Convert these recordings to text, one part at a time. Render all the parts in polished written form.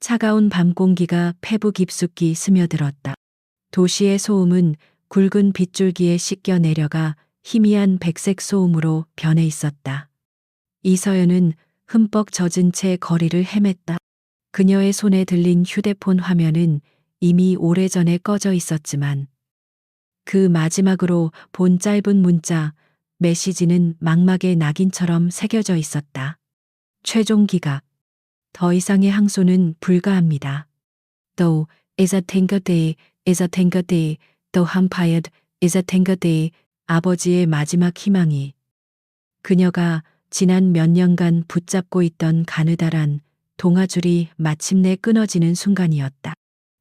차가운 밤 공기가 폐부 깊숙이 스며들었다. 도시의 소음은 굵은 빗줄기에 씻겨 내려가 희미한 백색 소음으로 변해 있었다. 이서연은 흠뻑 젖은 채 거리를 헤맸다. 그녀의 손에 들린 휴대폰 화면은 이미 오래전에 꺼져 있었지만 그 마지막으로 본 짧은 문자, 메시지는 망막에 낙인처럼 새겨져 있었다. 최종 기각. 더 이상의 항소는 불가합니다. Though is a tangle is a tangle, though umpired is a tangle. 아버지의 마지막 희망이 그녀가 지난 몇 년간 붙잡고 있던 가느다란 동아줄이 마침내 끊어지는 순간이었다.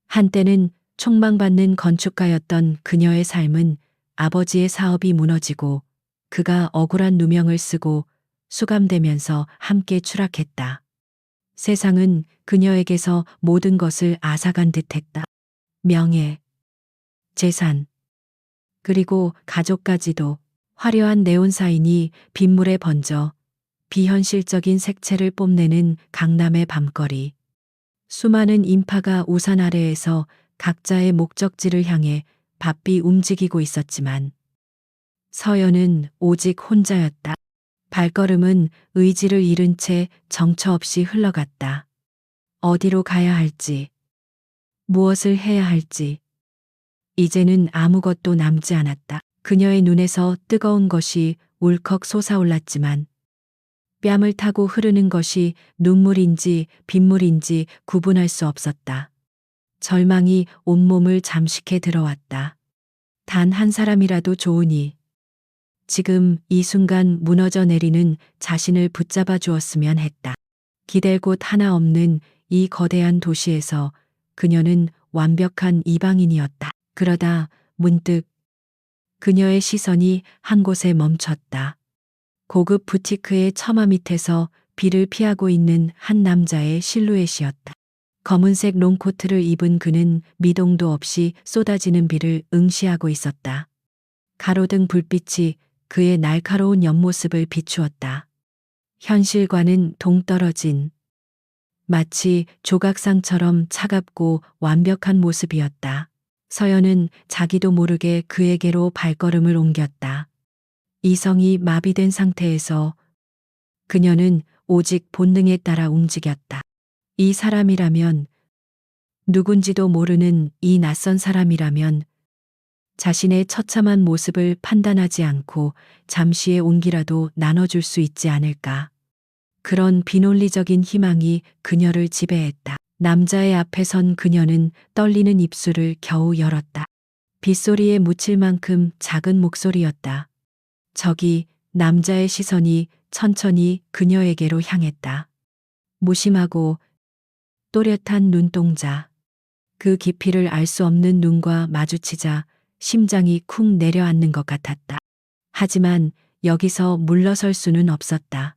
한때는 촉망받는 건축가였던 그녀의 삶은 아버지의 사업이 무너지고 그가 억울한 누명을 쓰고 수감되면서 함께 추락했다. 세상은 그녀에게서 모든 것을 앗아간 듯했다. 명예, 재산, 그리고 가족까지도. 화려한 네온사인이 빗물에 번져 비현실적인 색채를 뽐내는 강남의 밤거리. 수많은 인파가 우산 아래에서 각자의 목적지를 향해 바삐 움직이고 있었지만 서연은 오직 혼자였다. 발걸음은 의지를 잃은 채 정처 없이 흘러갔다. 어디로 가야 할지, 무엇을 해야 할지, 이제는 아무것도 남지 않았다. 그녀의 눈에서 뜨거운 것이 울컥 솟아올랐지만 뺨을 타고 흐르는 것이 눈물인지 빗물인지 구분할 수 없었다. 절망이 온몸을 잠식해 들어왔다. 단 한 사람이라도 좋으니 지금 이 순간 무너져 내리는 자신을 붙잡아 주었으면 했다. 기댈 곳 하나 없는 이 거대한 도시에서 그녀는 완벽한 이방인이었다. 그러다 문득 그녀의 시선이 한 곳에 멈췄다. 고급 부티크의 처마 밑에서 비를 피하고 있는 한 남자의 실루엣이었다. 검은색 롱코트를 입은 그는 미동도 없이 쏟아지는 비를 응시하고 있었다. 가로등 불빛이 그의 날카로운 옆모습을 비추었다. 현실과는 동떨어진, 마치 조각상처럼 차갑고 완벽한 모습이었다. 서연은 자기도 모르게 그에게로 발걸음을 옮겼다. 이성이 마비된 상태에서 그녀는 오직 본능에 따라 움직였다. 이 사람이라면, 누군지도 모르는 이 낯선 사람이라면 자신의 처참한 모습을 판단하지 않고 잠시의 온기라도 나눠줄 수 있지 않을까. 그런 비논리적인 희망이 그녀를 지배했다. 남자의 앞에 선 그녀는 떨리는 입술을 겨우 열었다. 빗소리에 묻힐 만큼 작은 목소리였다. 저기 남자의 시선이 천천히 그녀에게로 향했다. 무심하고 또렷한 눈동자. 그 깊이를 알 수 없는 눈과 마주치자 심장이 쿵 내려앉는 것 같았다. 하지만 여기서 물러설 수는 없었다.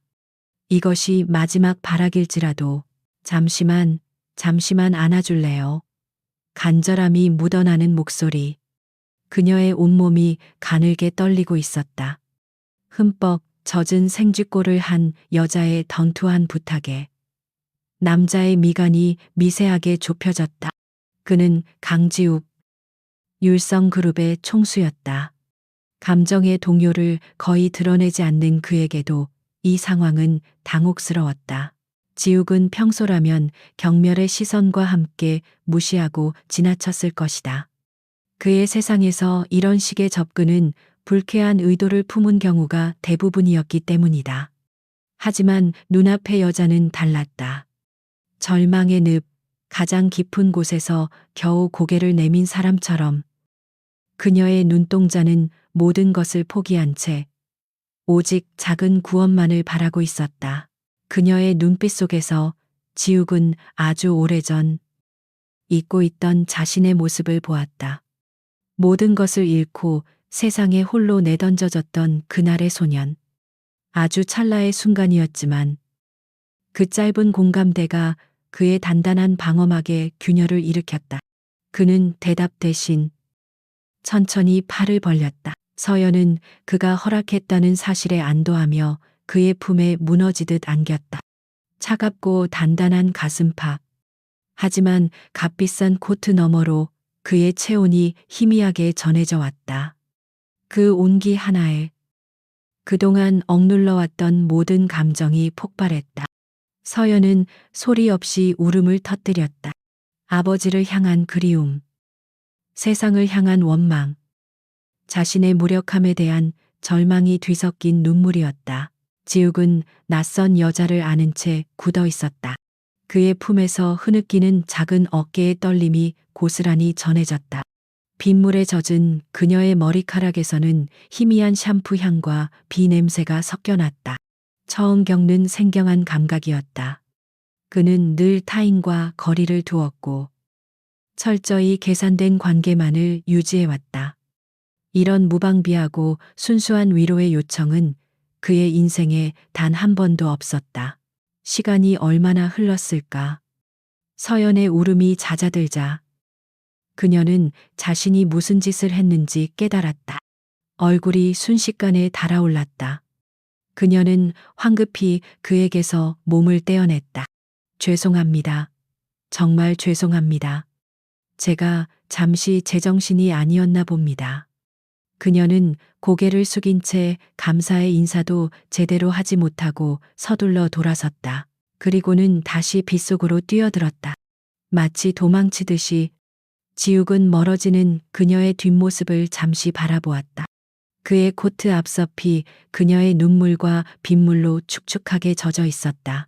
이것이 마지막 발악일지라도 잠시만 안아줄래요? 간절함이 묻어나는 목소리. 그녀의 온몸이 가늘게 떨리고 있었다. 흠뻑 젖은 생쥐꼴을 한 여자의 던투한 부탁에 남자의 미간이 미세하게 좁혀졌다. 그는 강지욱, 율성그룹의 총수였다. 감정의 동요를 거의 드러내지 않는 그에게도 이 상황은 당혹스러웠다. 지욱은 평소라면 경멸의 시선과 함께 무시하고 지나쳤을 것이다. 그의 세상에서 이런 식의 접근은 불쾌한 의도를 품은 경우가 대부분이었기 때문이다. 하지만 눈앞의 여자는 달랐다. 절망의 늪, 가장 깊은 곳에서 겨우 고개를 내민 사람처럼 그녀의 눈동자는 모든 것을 포기한 채 오직 작은 구원만을 바라고 있었다. 그녀의 눈빛 속에서 지욱은 아주 오래전 잊고 있던 자신의 모습을 보았다. 모든 것을 잃고 세상에 홀로 내던져졌던 그날의 소년. 아주 찰나의 순간이었지만 그 짧은 공감대가 그의 단단한 방어막에 균열을 일으켰다. 그는 대답 대신 천천히 팔을 벌렸다. 서연은 그가 허락했다는 사실에 안도하며 그의 품에 무너지듯 안겼다. 차갑고 단단한 가슴팍. 하지만 값비싼 코트 너머로 그의 체온이 희미하게 전해져 왔다. 그 온기 하나에 그동안 억눌러왔던 모든 감정이 폭발했다. 서연은 소리 없이 울음을 터뜨렸다. 아버지를 향한 그리움, 세상을 향한 원망, 자신의 무력함에 대한 절망이 뒤섞인 눈물이었다. 지욱은 낯선 여자를 아는 채 굳어 있었다. 그의 품에서 흐느끼는 작은 어깨의 떨림이 고스란히 전해졌다. 빗물에 젖은 그녀의 머리카락에서는 희미한 샴푸 향과 비 냄새가 섞여났다. 처음 겪는 생경한 감각이었다. 그는 늘 타인과 거리를 두었고 철저히 계산된 관계만을 유지해왔다. 이런 무방비하고 순수한 위로의 요청은 그의 인생에 단 한 번도 없었다. 시간이 얼마나 흘렀을까? 서연의 울음이 잦아들자 그녀는 자신이 무슨 짓을 했는지 깨달았다. 얼굴이 순식간에 달아올랐다. 그녀는 황급히 그에게서 몸을 떼어냈다. 죄송합니다. 정말 죄송합니다. 제가 잠시 제정신이 아니었나 봅니다. 그녀는 고개를 숙인 채 감사의 인사도 제대로 하지 못하고 서둘러 돌아섰다. 그리고는 다시 빗속으로 뛰어들었다. 마치 도망치듯이 지욱은 멀어지는 그녀의 뒷모습을 잠시 바라보았다. 그의 코트 앞섭이 그녀의 눈물과 빗물로 축축하게 젖어 있었다.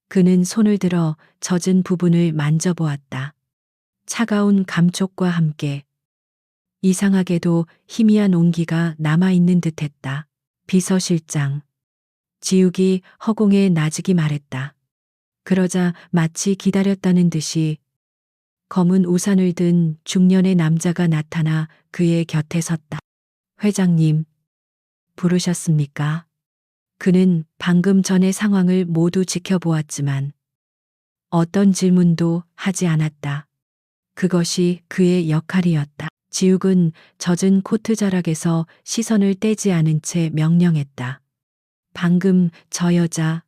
그는 손을 들어 젖은 부분을 만져보았다. 차가운 감촉과 함께 이상하게도 희미한 온기가 남아있는 듯했다. 비서실장. 지욱이 허공에 나직이 말했다. 그러자 마치 기다렸다는 듯이 검은 우산을 든 중년의 남자가 나타나 그의 곁에 섰다. 회장님, 부르셨습니까? 그는 방금 전의 상황을 모두 지켜보았지만 어떤 질문도 하지 않았다. 그것이 그의 역할이었다. 지욱은 젖은 코트 자락에서 시선을 떼지 않은 채 명령했다. 방금 저 여자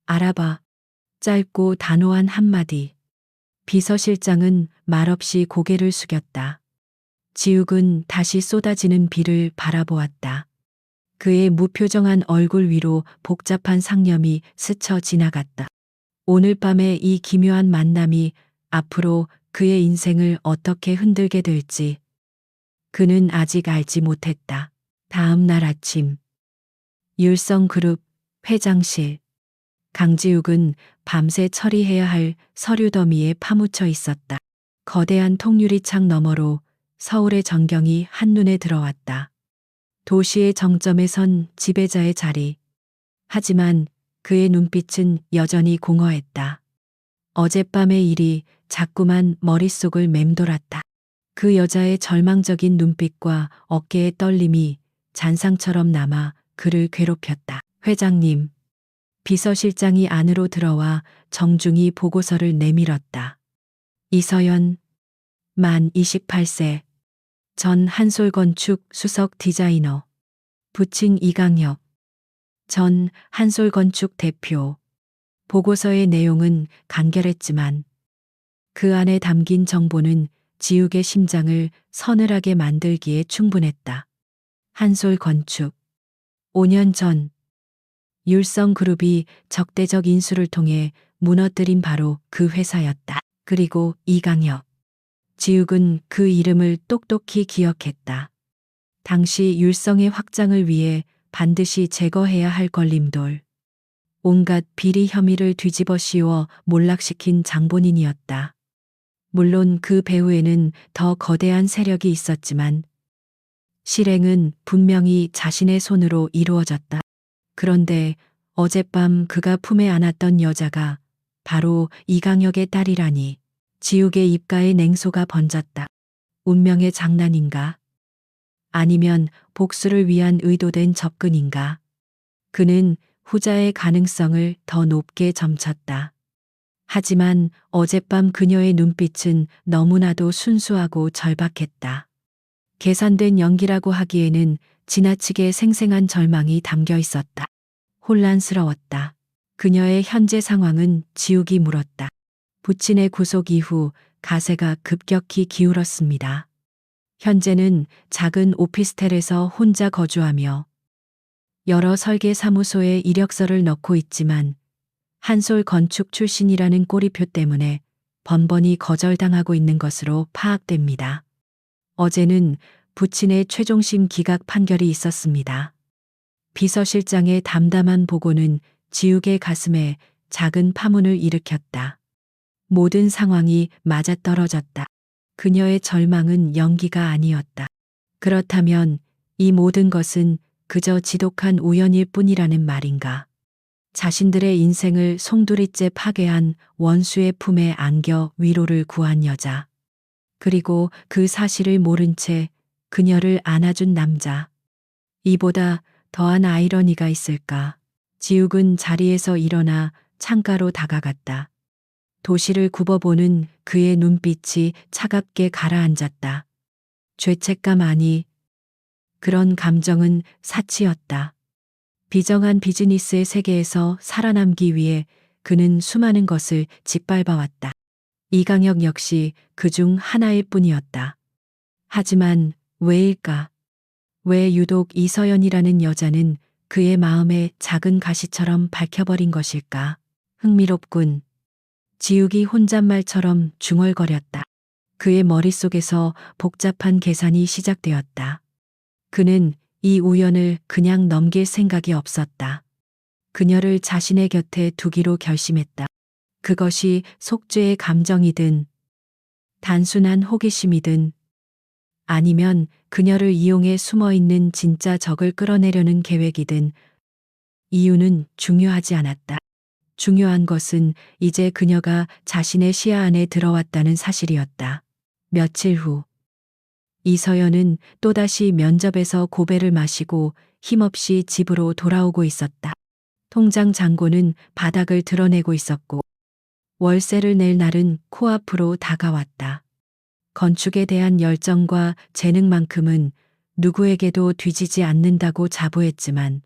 알아봐. 짧고 단호한 한마디. 비서실장은 말없이 고개를 숙였다. 지욱은 다시 쏟아지는 비를 바라보았다. 그의 무표정한 얼굴 위로 복잡한 상념이 스쳐 지나갔다. 오늘 밤의 이 기묘한 만남이 앞으로 그의 인생을 어떻게 흔들게 될지 그는 아직 알지 못했다. 다음 날 아침 율성그룹 회장실. 강지욱은 밤새 처리해야 할 서류 더미에 파묻혀 있었다. 거대한 통유리창 너머로 서울의 전경이 한눈에 들어왔다. 도시의 정점에 선 지배자의 자리. 하지만 그의 눈빛은 여전히 공허했다. 어젯밤의 일이 자꾸만 머릿속을 맴돌았다. 그 여자의 절망적인 눈빛과 어깨의 떨림이 잔상처럼 남아 그를 괴롭혔다. 회장님. 비서실장이 안으로 들어와 정중히 보고서를 내밀었다. 이서연, 만 28세, 전 한솔건축 수석 디자이너, 부친 이강혁, 전 한솔건축 대표. 보고서의 내용은 간결했지만 그 안에 담긴 정보는 지욱의 심장을 서늘하게 만들기에 충분했다. 한솔건축. 5년 전 율성그룹이 적대적 인수를 통해 무너뜨린 바로 그 회사였다. 그리고 이강혁. 지욱은 그 이름을 똑똑히 기억했다. 당시 율성의 확장을 위해 반드시 제거해야 할 걸림돌. 온갖 비리 혐의를 뒤집어 씌워 몰락시킨 장본인이었다. 물론 그 배후에는 더 거대한 세력이 있었지만 실행은 분명히 자신의 손으로 이루어졌다. 그런데 어젯밤 그가 품에 안았던 여자가 바로 이강혁의 딸이라니. 지욱의 입가에 냉소가 번졌다. 운명의 장난인가? 아니면 복수를 위한 의도된 접근인가? 그는 후자의 가능성을 더 높게 점쳤다. 하지만 어젯밤 그녀의 눈빛은 너무나도 순수하고 절박했다. 계산된 연기라고 하기에는 지나치게 생생한 절망이 담겨 있었다. 혼란스러웠다. 그녀의 현재 상황은 지욱이 물었다. 부친의 구속 이후 가세가 급격히 기울었습니다. 현재는 작은 오피스텔에서 혼자 거주하며 여러 설계 사무소에 이력서를 넣고 있지만 한솔 건축 출신이라는 꼬리표 때문에 번번이 거절당하고 있는 것으로 파악됩니다. 어제는 부친의 최종심 기각 판결이 있었습니다. 비서실장의 담담한 보고는 지욱의 가슴에 작은 파문을 일으켰다. 모든 상황이 맞아떨어졌다. 그녀의 절망은 연기가 아니었다. 그렇다면 이 모든 것은 그저 지독한 우연일 뿐이라는 말인가. 자신들의 인생을 송두리째 파괴한 원수의 품에 안겨 위로를 구한 여자. 그리고 그 사실을 모른 채 그녀를 안아준 남자. 이보다 더한 아이러니가 있을까. 지욱은 자리에서 일어나 창가로 다가갔다. 도시를 굽어보는 그의 눈빛이 차갑게 가라앉았다. 죄책감 아니, 그런 감정은 사치였다. 비정한 비즈니스의 세계에서 살아남기 위해 그는 수많은 것을 짓밟아왔다. 이강혁 역시 그중 하나일 뿐이었다. 하지만 왜일까? 왜 유독 이서연이라는 여자는 그의 마음에 작은 가시처럼 밝혀버린 것일까? 흥미롭군. 지욱이 혼잣말처럼 중얼거렸다. 그의 머릿속에서 복잡한 계산이 시작되었다. 그는 이 우연을 그냥 넘길 생각이 없었다. 그녀를 자신의 곁에 두기로 결심했다. 그것이 속죄의 감정이든 단순한 호기심이든 아니면 그녀를 이용해 숨어있는 진짜 적을 끌어내려는 계획이든 이유는 중요하지 않았다. 중요한 것은 이제 그녀가 자신의 시야 안에 들어왔다는 사실이었다. 며칠 후 이서연은 또다시 면접에서 고배를 마시고 힘없이 집으로 돌아오고 있었다. 통장 잔고는 바닥을 드러내고 있었고 월세를 낼 날은 코앞으로 다가왔다. 건축에 대한 열정과 재능만큼은 누구에게도 뒤지지 않는다고 자부했지만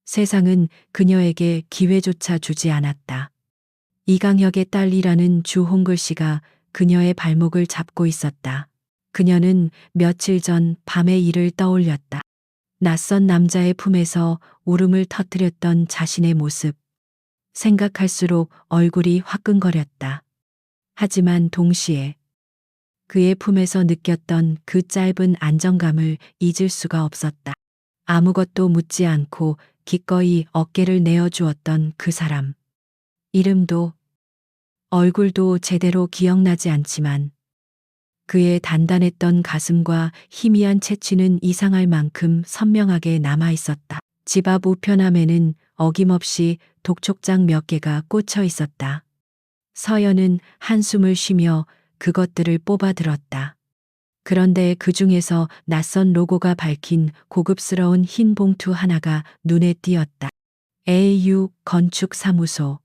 세상은 그녀에게 기회조차 주지 않았다. 이강혁의 딸이라는 주홍글 씨가 그녀의 발목을 잡고 있었다. 그녀는 며칠 전 밤의 일을 떠올렸다. 낯선 남자의 품에서 울음을 터뜨렸던 자신의 모습. 생각할수록 얼굴이 화끈거렸다. 하지만 동시에 그의 품에서 느꼈던 그 짧은 안정감을 잊을 수가 없었다. 아무것도 묻지 않고 기꺼이 어깨를 내어주었던 그 사람. 이름도 얼굴도 제대로 기억나지 않지만 그의 단단했던 가슴과 희미한 채취는 이상할 만큼 선명하게 남아 있었다. 집 앞 우편함에는 어김없이 독촉장 몇 개가 꽂혀 있었다. 서연은 한숨을 쉬며 그것들을 뽑아 들었다. 그런데 그 중에서 낯선 로고가 밝힌 고급스러운 흰 봉투 하나가 눈에 띄었다. AU 건축사무소.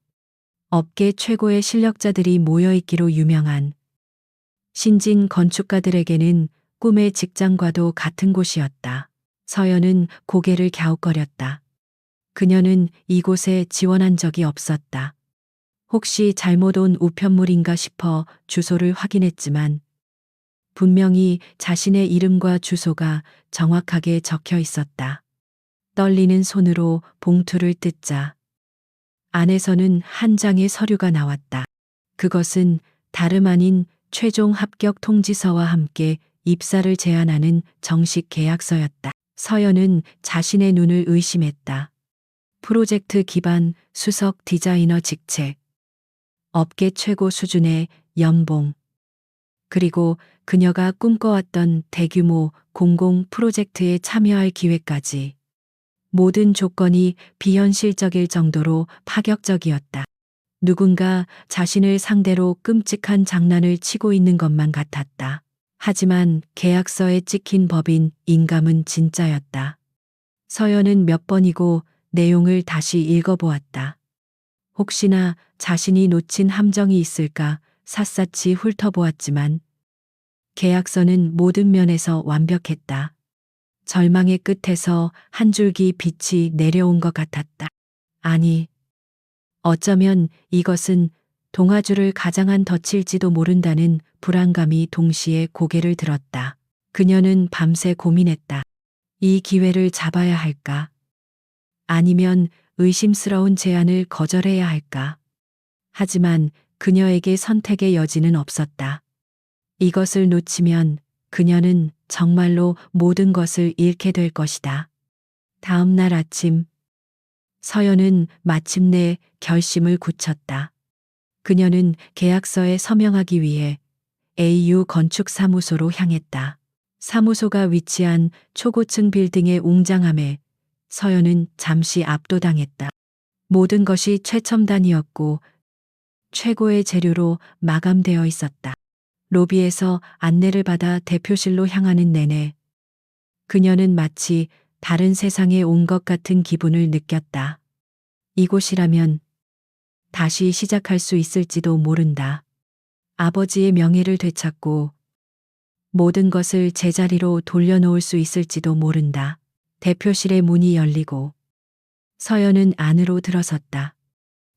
업계 최고의 실력자들이 모여있기로 유명한 신진 건축가들에게는 꿈의 직장과도 같은 곳이었다. 서연은 고개를 갸웃거렸다. 그녀는 이곳에 지원한 적이 없었다. 혹시 잘못 온 우편물인가 싶어 주소를 확인했지만 분명히 자신의 이름과 주소가 정확하게 적혀 있었다. 떨리는 손으로 봉투를 뜯자 안에서는 한 장의 서류가 나왔다. 그것은 다름 아닌 최종 합격 통지서와 함께 입사를 제안하는 정식 계약서였다. 서연은 자신의 눈을 의심했다. 프로젝트 기반 수석 디자이너 직책, 업계 최고 수준의 연봉, 그리고 그녀가 꿈꿔왔던 대규모 공공 프로젝트에 참여할 기회까지. 모든 조건이 비현실적일 정도로 파격적이었다. 누군가 자신을 상대로 끔찍한 장난을 치고 있는 것만 같았다. 하지만 계약서에 찍힌 법인 인감은 진짜였다. 서연은 몇 번이고 내용을 다시 읽어보았다. 혹시나 자신이 놓친 함정이 있을까 샅샅이 훑어보았지만 계약서는 모든 면에서 완벽했다. 절망의 끝에서 한 줄기 빛이 내려온 것 같았다. 아니, 어쩌면 이것은 동아줄을 가장한 덧칠지도 모른다는 불안감이 동시에 고개를 들었다. 그녀는 밤새 고민했다. 이 기회를 잡아야 할까? 아니면 의심스러운 제안을 거절해야 할까? 하지만 그녀에게 선택의 여지는 없었다. 이것을 놓치면 그녀는 정말로 모든 것을 잃게 될 것이다. 다음 날 아침, 서연은 마침내 결심을 굳혔다. 그녀는 계약서에 서명하기 위해 AU 건축사무소로 향했다. 사무소가 위치한 초고층 빌딩의 웅장함에 서연은 잠시 압도당했다. 모든 것이 최첨단이었고 최고의 재료로 마감되어 있었다. 로비에서 안내를 받아 대표실로 향하는 내내 그녀는 마치 다른 세상에 온 것 같은 기분을 느꼈다. 이곳이라면 다시 시작할 수 있을지도 모른다. 아버지의 명예를 되찾고 모든 것을 제자리로 돌려놓을 수 있을지도 모른다. 대표실의 문이 열리고 서연은 안으로 들어섰다.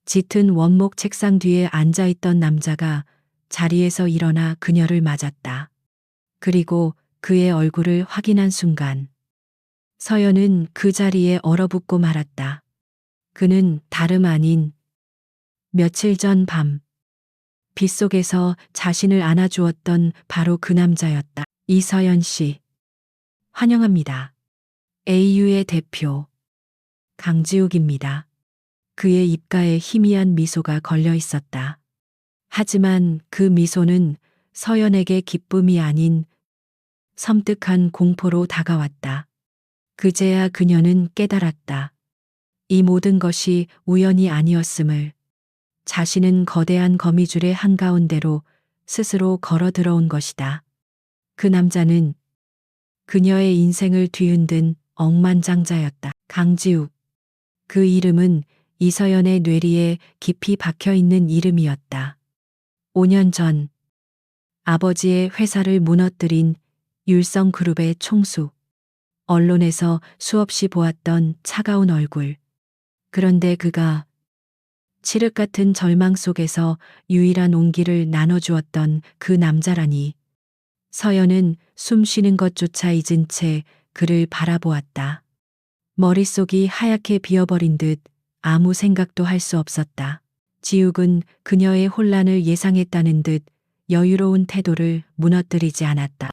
짙은 원목 책상 뒤에 앉아있던 남자가 자리에서 일어나 그녀를 맞았다. 그리고 그의 얼굴을 확인한 순간 서연은 그 자리에 얼어붙고 말았다. 그는 다름 아닌 며칠 전 밤 빗속에서 자신을 안아주었던 바로 그 남자였다. 이서연 씨. 환영합니다. AU의 대표 강지욱입니다. 그의 입가에 희미한 미소가 걸려 있었다. 하지만 그 미소는 서연에게 기쁨이 아닌 섬뜩한 공포로 다가왔다. 그제야 그녀는 깨달았다. 이 모든 것이 우연이 아니었음을. 자신은 거대한 거미줄의 한가운데로 스스로 걸어 들어온 것이다. 그 남자는 그녀의 인생을 뒤흔든 억만장자였다. 강지욱. 그 이름은 이서연의 뇌리에 깊이 박혀 있는 이름이었다. 5년 전 아버지의 회사를 무너뜨린 율성그룹의 총수. 언론에서 수없이 보았던 차가운 얼굴. 그런데 그가 칠흑 같은 절망 속에서 유일한 온기를 나눠주었던 그 남자라니. 서연은 숨 쉬는 것조차 잊은 채 그를 바라보았다. 머릿속이 하얗게 비어버린 듯 아무 생각도 할 수 없었다. 지욱은 그녀의 혼란을 예상했다는 듯 여유로운 태도를 무너뜨리지 않았다.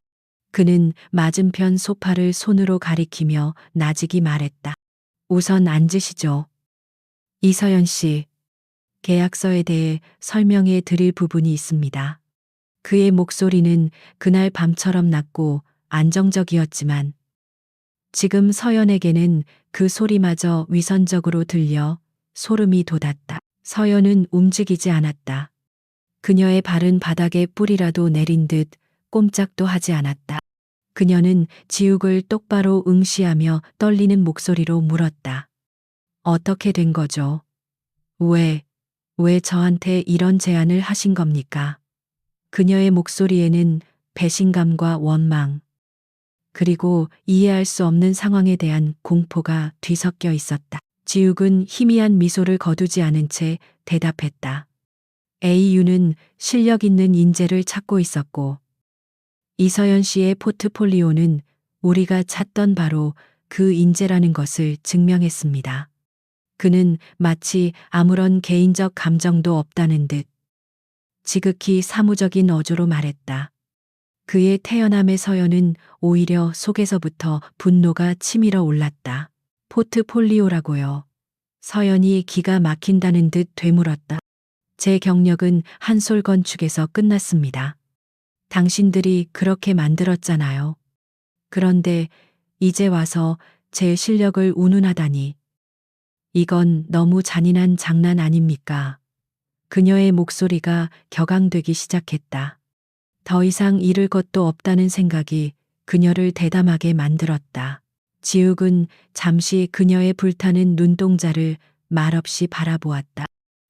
그는 맞은편 소파를 손으로 가리키며 나직이 말했다. 우선 앉으시죠. 이서연 씨. 계약서에 대해 설명해 드릴 부분이 있습니다. 그의 목소리는 그날 밤처럼 낮고 안정적이었지만 지금 서연에게는 그 소리마저 위선적으로 들려 소름이 돋았다. 서연은 움직이지 않았다. 그녀의 발은 바닥에 뿌리라도 내린 듯 꼼짝도 하지 않았다. 그녀는 지욱을 똑바로 응시하며 떨리는 목소리로 물었다. 어떻게 된 거죠? 왜 저한테 이런 제안을 하신 겁니까? 그녀의 목소리에는 배신감과 원망, 그리고 이해할 수 없는 상황에 대한 공포가 뒤섞여 있었다. 지욱은 희미한 미소를 거두지 않은 채 대답했다. AU는 실력 있는 인재를 찾고 있었고, 이서연 씨의 포트폴리오는 우리가 찾던 바로 그 인재라는 것을 증명했습니다. 그는 마치 아무런 개인적 감정도 없다는 듯 지극히 사무적인 어조로 말했다. 그의 태연함의 서연은 오히려 속에서부터 분노가 치밀어 올랐다. 포트폴리오라고요. 서연이 기가 막힌다는 듯 되물었다. 제 경력은 한솔 건축에서 끝났습니다. 당신들이 그렇게 만들었잖아요. 그런데 이제 와서 제 실력을 운운하다니. 이건 너무 잔인한 장난 아닙니까? 그녀의 목소리가 격앙되기 시작했다. 더 이상 잃을 것도 없다는 생각이 그녀를 대담하게 만들었다. 지욱은 잠시 그녀의 불타는 눈동자를 말없이 바라보았다.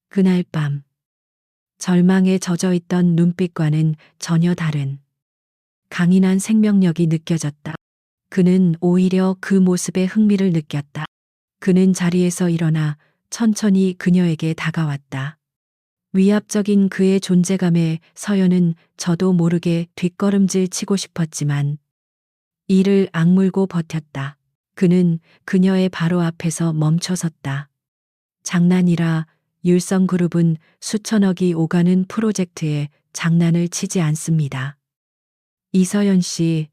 그날 밤 절망에 젖어 있던 눈빛과는 전혀 다른 강인한 생명력이 느껴졌다. 그는 오히려 그 모습에 흥미를 느꼈다. 그는 자리에서 일어나 천천히 그녀에게 다가왔다. 위압적인 그의 존재감에 서연은 저도 모르게 뒷걸음질 치고 싶었지만 이를 악물고 버텼다. 그는 그녀의 바로 앞에서 멈춰섰다. 장난이라 율성그룹은 수천억이 오가는 프로젝트에 장난을 치지 않습니다. 이서연 씨,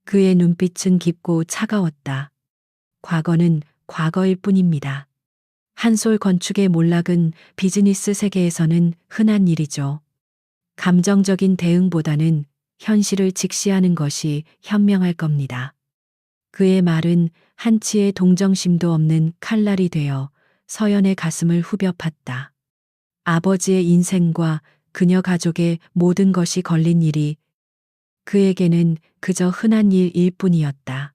그의 눈빛은 깊고 차가웠다. 과거는 과거일 뿐입니다. 한솔 건축의 몰락은 비즈니스 세계에서는 흔한 일이죠. 감정적인 대응보다는 현실을 직시하는 것이 현명할 겁니다. 그의 말은 한치의 동정심도 없는 칼날이 되어 서연의 가슴을 후벼 팠다. 아버지의 인생과 그녀 가족의 모든 것이 걸린 일이 그에게는 그저 흔한 일일 뿐이었다.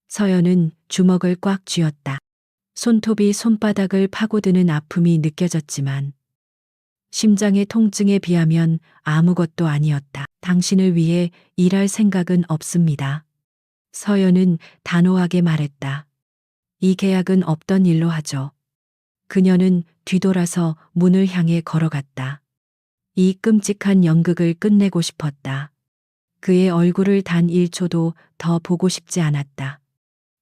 서연은 주먹을 꽉 쥐었다. 손톱이 손바닥을 파고드는 아픔이 느껴졌지만 심장의 통증에 비하면 아무것도 아니었다. 당신을 위해 일할 생각은 없습니다. 서연은 단호하게 말했다. 이 계약은 없던 일로 하죠. 그녀는 뒤돌아서 문을 향해 걸어갔다. 이 끔찍한 연극을 끝내고 싶었다. 그의 얼굴을 단 1초도 더 보고 싶지 않았다.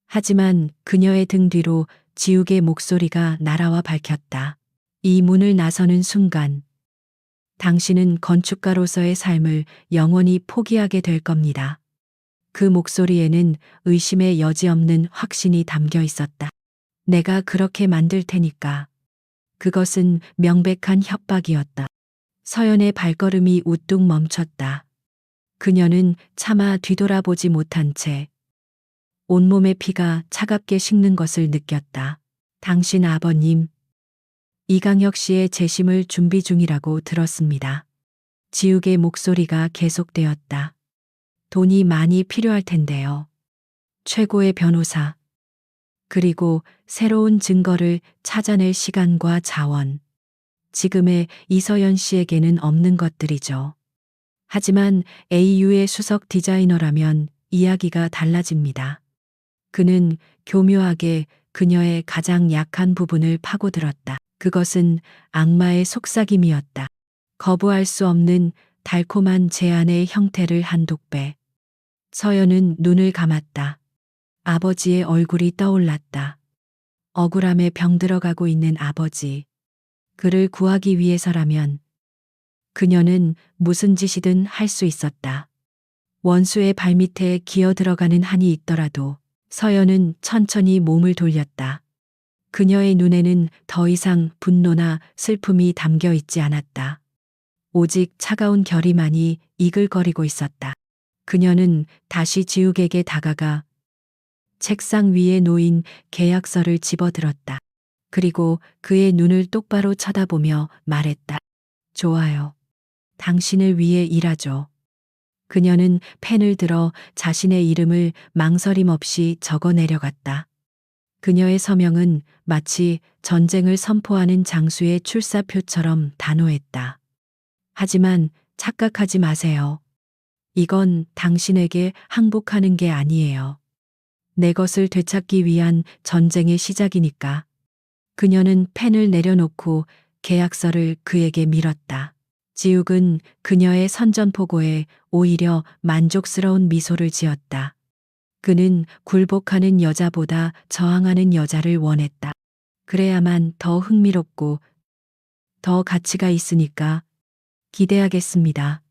하지만 그녀의 등 뒤로 지욱의 목소리가 날아와 밝혔다. 이 문을 나서는 순간 당신은 건축가로서의 삶을 영원히 포기하게 될 겁니다. 그 목소리에는 의심의 여지없는 확신이 담겨 있었다. 내가 그렇게 만들 테니까. 그것은 명백한 협박이었다. 서연의 발걸음이 우뚝 멈췄다. 그녀는 차마 뒤돌아보지 못한 채 온몸의 피가 차갑게 식는 것을 느꼈다. 당신 아버님, 이강혁 씨의 재심을 준비 중이라고 들었습니다. 지욱의 목소리가 계속되었다. 돈이 많이 필요할 텐데요. 최고의 변호사. 그리고 새로운 증거를 찾아낼 시간과 자원. 지금의 이서연 씨에게는 없는 것들이죠. 하지만 AU의 수석 디자이너라면 이야기가 달라집니다. 그는 교묘하게 그녀의 가장 약한 부분을 파고들었다. 그것은 악마의 속삭임이었다. 거부할 수 없는 달콤한 제안의 형태를 한두 배. 서연은 눈을 감았다. 아버지의 얼굴이 떠올랐다. 억울함에 병들어가고 있는 아버지. 그를 구하기 위해서라면 그녀는 무슨 짓이든 할 수 있었다. 원수의 발밑에 기어 들어가는 한이 있더라도 서연은 천천히 몸을 돌렸다. 그녀의 눈에는 더 이상 분노나 슬픔이 담겨 있지 않았다. 오직 차가운 결의만이 이글거리고 있었다. 그녀는 다시 지욱에게 다가가 책상 위에 놓인 계약서를 집어들었다. 그리고 그의 눈을 똑바로 쳐다보며 말했다. 좋아요. 당신을 위해 일하죠. 그녀는 펜을 들어 자신의 이름을 망설임 없이 적어 내려갔다. 그녀의 서명은 마치 전쟁을 선포하는 장수의 출사표처럼 단호했다. 하지만 착각하지 마세요. 이건 당신에게 항복하는 게 아니에요. 내 것을 되찾기 위한 전쟁의 시작이니까. 그녀는 펜을 내려놓고 계약서를 그에게 밀었다. 지욱은 그녀의 선전포고에 오히려 만족스러운 미소를 지었다. 그는 굴복하는 여자보다 저항하는 여자를 원했다. 그래야만 더 흥미롭고 더 가치가 있으니까 기대하겠습니다.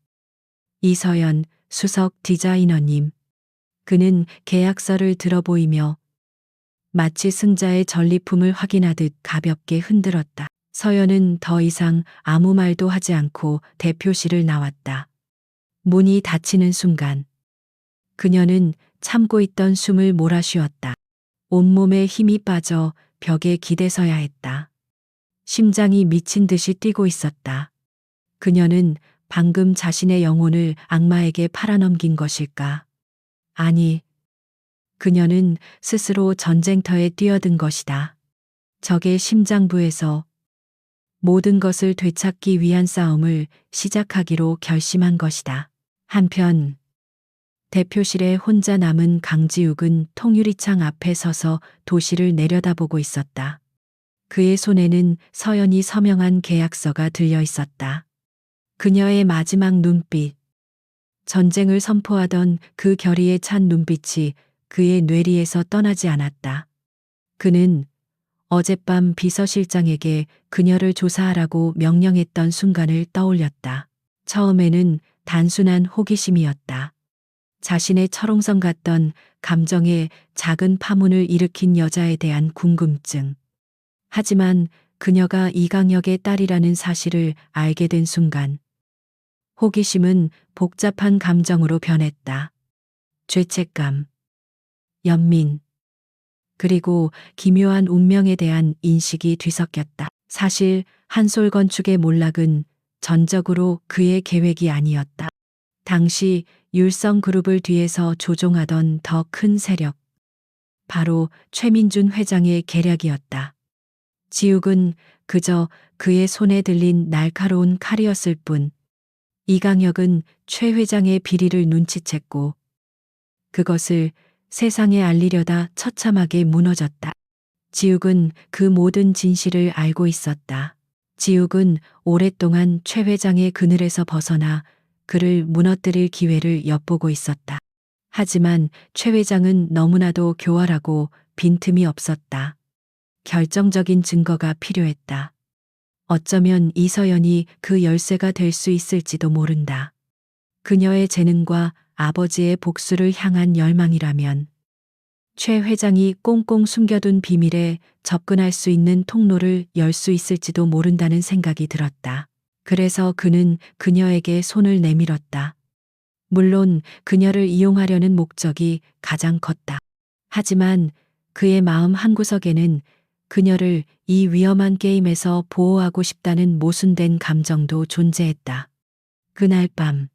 이서연 수석 디자이너님. 그는 계약서를 들어보이며 마치 승자의 전리품을 확인하듯 가볍게 흔들었다. 서연은 더 이상 아무 말도 하지 않고 대표실을 나왔다. 문이 닫히는 순간 그녀는 참고 있던 숨을 몰아쉬었다. 온몸에 힘이 빠져 벽에 기대서야 했다. 심장이 미친 듯이 뛰고 있었다. 그녀는 방금 자신의 영혼을 악마에게 팔아넘긴 것일까? 아니, 그녀는 스스로 전쟁터에 뛰어든 것이다. 적의 심장부에서 모든 것을 되찾기 위한 싸움을 시작하기로 결심한 것이다. 한편 대표실에 혼자 남은 강지욱은 통유리창 앞에 서서 도시를 내려다보고 있었다. 그의 손에는 서연이 서명한 계약서가 들려 있었다. 그녀의 마지막 눈빛. 전쟁을 선포하던 그 결의에 찬 눈빛이 그의 뇌리에서 떠나지 않았다. 그는 어젯밤 비서실장에게 그녀를 조사하라고 명령했던 순간을 떠올렸다. 처음에는 단순한 호기심이었다. 자신의 철옹성 같던 감정에 작은 파문을 일으킨 여자에 대한 궁금증. 하지만 그녀가 이강혁의 딸이라는 사실을 알게 된 순간, 호기심은 복잡한 감정으로 변했다. 죄책감, 연민, 그리고 기묘한 운명에 대한 인식이 뒤섞였다. 사실 한솔건축의 몰락은 전적으로 그의 계획이 아니었다. 당시 율성그룹을 뒤에서 조종하던 더 큰 세력, 바로 최민준 회장의 계략이었다. 지욱은 그저 그의 손에 들린 날카로운 칼이었을 뿐, 이강혁은 최 회장의 비리를 눈치챘고 그것을 세상에 알리려다 처참하게 무너졌다. 지욱은 그 모든 진실을 알고 있었다. 지욱은 오랫동안 최 회장의 그늘에서 벗어나 그를 무너뜨릴 기회를 엿보고 있었다. 하지만 최 회장은 너무나도 교활하고 빈틈이 없었다. 결정적인 증거가 필요했다. 어쩌면 이서연이 그 열쇠가 될 수 있을지도 모른다. 그녀의 재능과 아버지의 복수를 향한 열망이라면 최 회장이 꽁꽁 숨겨둔 비밀에 접근할 수 있는 통로를 열 수 있을지도 모른다는 생각이 들었다. 그래서 그는 그녀에게 손을 내밀었다. 물론 그녀를 이용하려는 목적이 가장 컸다. 하지만 그의 마음 한구석에는 그녀를 이 위험한 게임에서 보호하고 싶다는 모순된 감정도 존재했다. 그날 밤,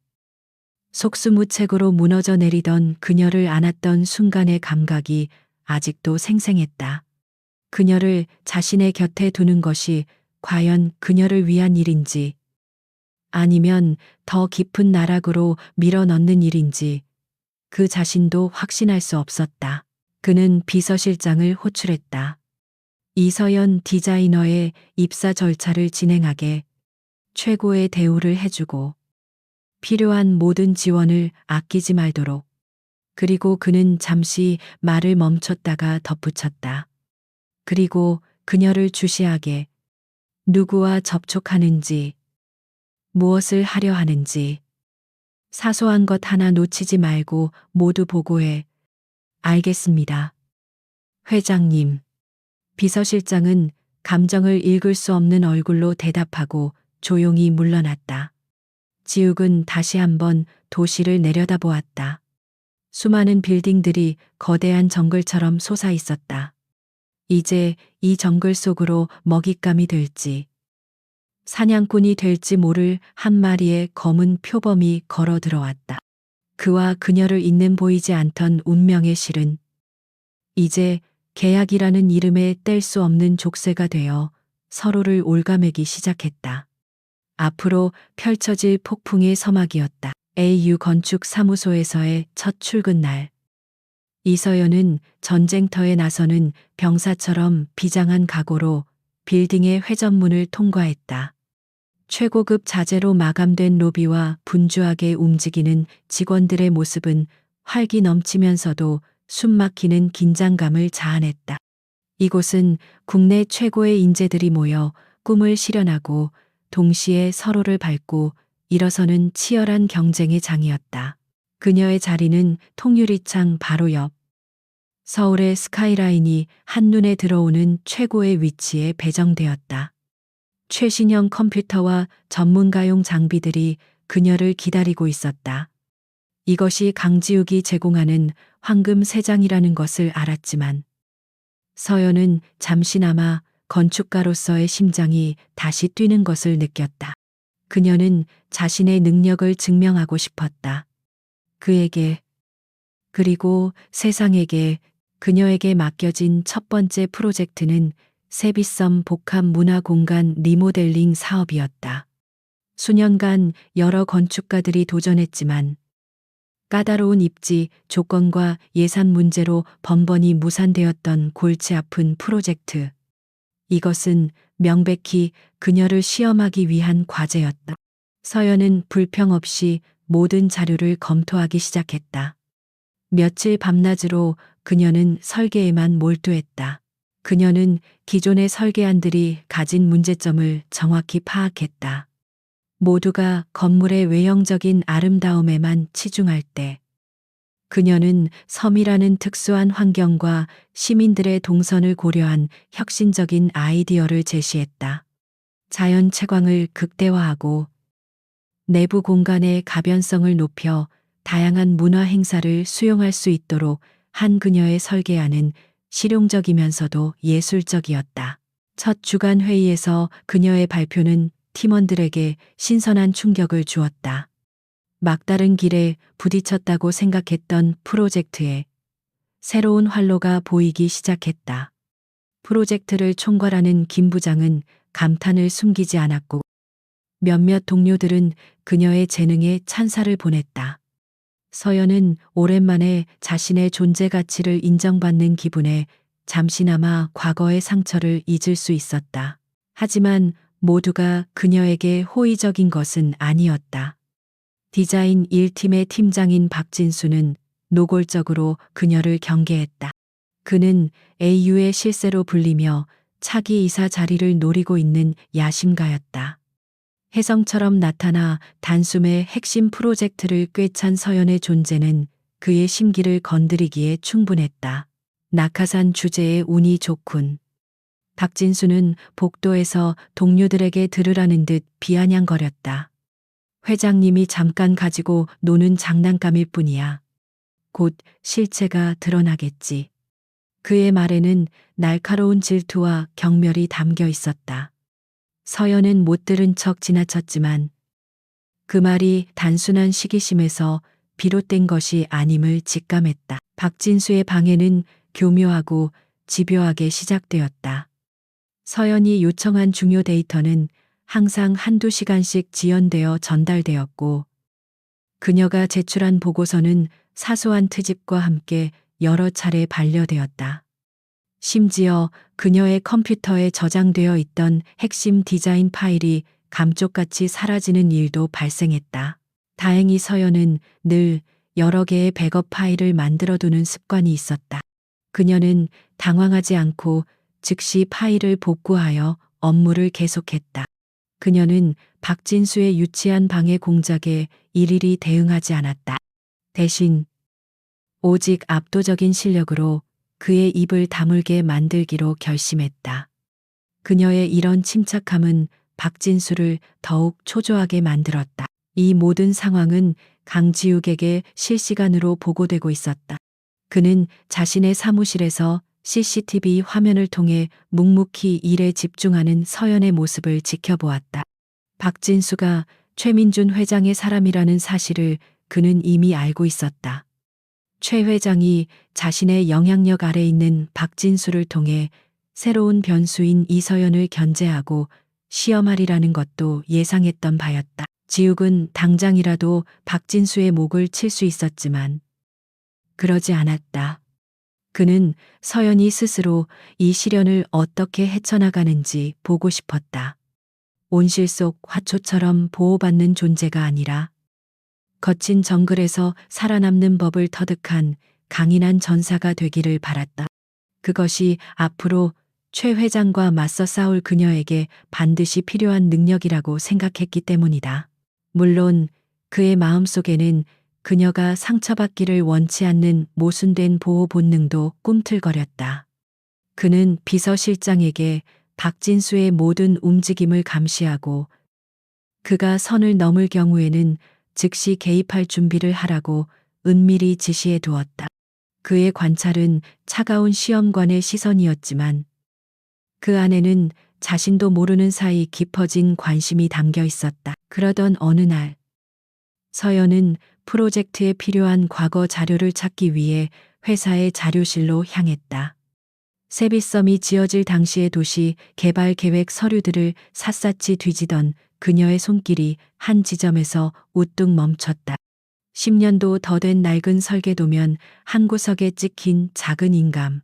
속수무책으로 무너져 내리던 그녀를 안았던 순간의 감각이 아직도 생생했다. 그녀를 자신의 곁에 두는 것이 과연 그녀를 위한 일인지, 아니면 더 깊은 나락으로 밀어넣는 일인지 그 자신도 확신할 수 없었다. 그는 비서실장을 호출했다. 이서연 디자이너의 입사 절차를 진행하게 최고의 대우를 해주고 필요한 모든 지원을 아끼지 말도록. 그리고 그는 잠시 말을 멈췄다가 덧붙였다. 그리고 그녀를 주시하게 누구와 접촉하는지, 무엇을 하려 하는지, 사소한 것 하나 놓치지 말고 모두 보고해. 알겠습니다. 회장님. 비서실장은 감정을 읽을 수 없는 얼굴로 대답하고 조용히 물러났다. 지욱은 다시 한번 도시를 내려다보았다. 수많은 빌딩들이 거대한 정글처럼 솟아 있었다. 이제 이 정글 속으로 먹잇감이 될지, 사냥꾼이 될지 모를 한 마리의 검은 표범이 걸어 들어왔다. 그와 그녀를 잇는 보이지 않던 운명의 실은 이제 계약이라는 이름에 뗄 수 없는 족쇄가 되어 서로를 올가매기 시작했다. 앞으로 펼쳐질 폭풍의 서막이었다. AU 건축 사무소에서의 첫 출근 날. 이서연은 전쟁터에 나서는 병사처럼 비장한 각오로 빌딩의 회전문을 통과했다. 최고급 자재로 마감된 로비와 분주하게 움직이는 직원들의 모습은 활기 넘치면서도 숨막히는 긴장감을 자아냈다. 이곳은 국내 최고의 인재들이 모여 꿈을 실현하고 동시에 서로를 밟고 일어서는 치열한 경쟁의 장이었다. 그녀의 자리는 통유리창 바로 옆. 서울의 스카이라인이 한눈에 들어오는 최고의 위치에 배정되었다. 최신형 컴퓨터와 전문가용 장비들이 그녀를 기다리고 있었다. 이것이 강지욱이 제공하는 황금 세장이라는 것을 알았지만 서연은 잠시나마 건축가로서의 심장이 다시 뛰는 것을 느꼈다. 그녀는 자신의 능력을 증명하고 싶었다. 그에게, 그리고 세상에게. 그녀에게 맡겨진 첫 번째 프로젝트는 세비섬 복합 문화 공간 리모델링 사업이었다. 수년간 여러 건축가들이 도전했지만 까다로운 입지, 조건과 예산 문제로 번번이 무산되었던 골치 아픈 프로젝트. 이것은 명백히 그녀를 시험하기 위한 과제였다. 서연은 불평 없이 모든 자료를 검토하기 시작했다. 며칠 밤낮으로 그녀는 설계에만 몰두했다. 그녀는 기존의 설계안들이 가진 문제점을 정확히 파악했다. 모두가 건물의 외형적인 아름다움에만 치중할 때 그녀는 섬이라는 특수한 환경과 시민들의 동선을 고려한 혁신적인 아이디어를 제시했다. 자연 채광을 극대화하고 내부 공간의 가변성을 높여 다양한 문화 행사를 수용할 수 있도록 한 그녀의 설계안은 실용적이면서도 예술적이었다. 첫 주간 회의에서 그녀의 발표는 팀원들에게 신선한 충격을 주었다. 막다른 길에 부딪혔다고 생각했던 프로젝트에 새로운 활로가 보이기 시작했다. 프로젝트를 총괄하는 김 부장은 감탄을 숨기지 않았고 몇몇 동료들은 그녀의 재능에 찬사를 보냈다. 서연은 오랜만에 자신의 존재 가치를 인정받는 기분에 잠시나마 과거의 상처를 잊을 수 있었다. 하지만 모두가 그녀에게 호의적인 것은 아니었다. 디자인 1팀의 팀장인 박진수는 노골적으로 그녀를 경계했다. 그는 AU의 실세로 불리며 차기 이사 자리를 노리고 있는 야심가였다. 혜성처럼 나타나 단숨에 핵심 프로젝트를 꿰찬 서연의 존재는 그의 심기를 건드리기에 충분했다. 낙하산 주제에 운이 좋군. 박진수는 복도에서 동료들에게 들으라는 듯 비아냥거렸다. 회장님이 잠깐 가지고 노는 장난감일 뿐이야. 곧 실체가 드러나겠지. 그의 말에는 날카로운 질투와 경멸이 담겨 있었다. 서연은 못 들은 척 지나쳤지만 그 말이 단순한 시기심에서 비롯된 것이 아님을 직감했다. 박진수의 방해는 교묘하고 집요하게 시작되었다. 서연이 요청한 중요 데이터는 항상 한두 시간씩 지연되어 전달되었고 그녀가 제출한 보고서는 사소한 트집과 함께 여러 차례 반려되었다. 심지어 그녀의 컴퓨터에 저장되어 있던 핵심 디자인 파일이 감쪽같이 사라지는 일도 발생했다. 다행히 서연은 늘 여러 개의 백업 파일을 만들어두는 습관이 있었다. 그녀는 당황하지 않고 즉시 파일을 복구하여 업무를 계속했다. 그녀는 박진수의 유치한 방해 공작에 일일이 대응하지 않았다. 대신 오직 압도적인 실력으로 그의 입을 다물게 만들기로 결심했다. 그녀의 이런 침착함은 박진수를 더욱 초조하게 만들었다. 이 모든 상황은 강지욱에게 실시간으로 보고되고 있었다. 그는 자신의 사무실에서 CCTV 화면을 통해 묵묵히 일에 집중하는 서연의 모습을 지켜보았다. 박진수가 최민준 회장의 사람이라는 사실을 그는 이미 알고 있었다. 최 회장이 자신의 영향력 아래 있는 박진수를 통해 새로운 변수인 이서연을 견제하고 시험하리라는 것도 예상했던 바였다. 지욱은 당장이라도 박진수의 목을 칠 수 있었지만 그러지 않았다. 그는 서연이 스스로 이 시련을 어떻게 헤쳐나가는지 보고 싶었다. 온실 속 화초처럼 보호받는 존재가 아니라 거친 정글에서 살아남는 법을 터득한 강인한 전사가 되기를 바랐다. 그것이 앞으로 최 회장과 맞서 싸울 그녀에게 반드시 필요한 능력이라고 생각했기 때문이다. 물론 그의 마음속에는 그녀가 상처받기를 원치 않는 모순된 보호 본능도 꿈틀거렸다. 그는 비서실장에게 박진수의 모든 움직임을 감시하고 그가 선을 넘을 경우에는 즉시 개입할 준비를 하라고 은밀히 지시해 두었다. 그의 관찰은 차가운 시험관의 시선이었지만 그 안에는 자신도 모르는 사이 깊어진 관심이 담겨 있었다. 그러던 어느 날 서연은 프로젝트에 필요한 과거 자료를 찾기 위해 회사의 자료실로 향했다. 세비섬이 지어질 당시의 도시 개발 계획 서류들을 샅샅이 뒤지던 그녀의 손길이 한 지점에서 우뚝 멈췄다. 10년도 더 된 낡은 설계도면 한 구석에 찍힌 작은 인감.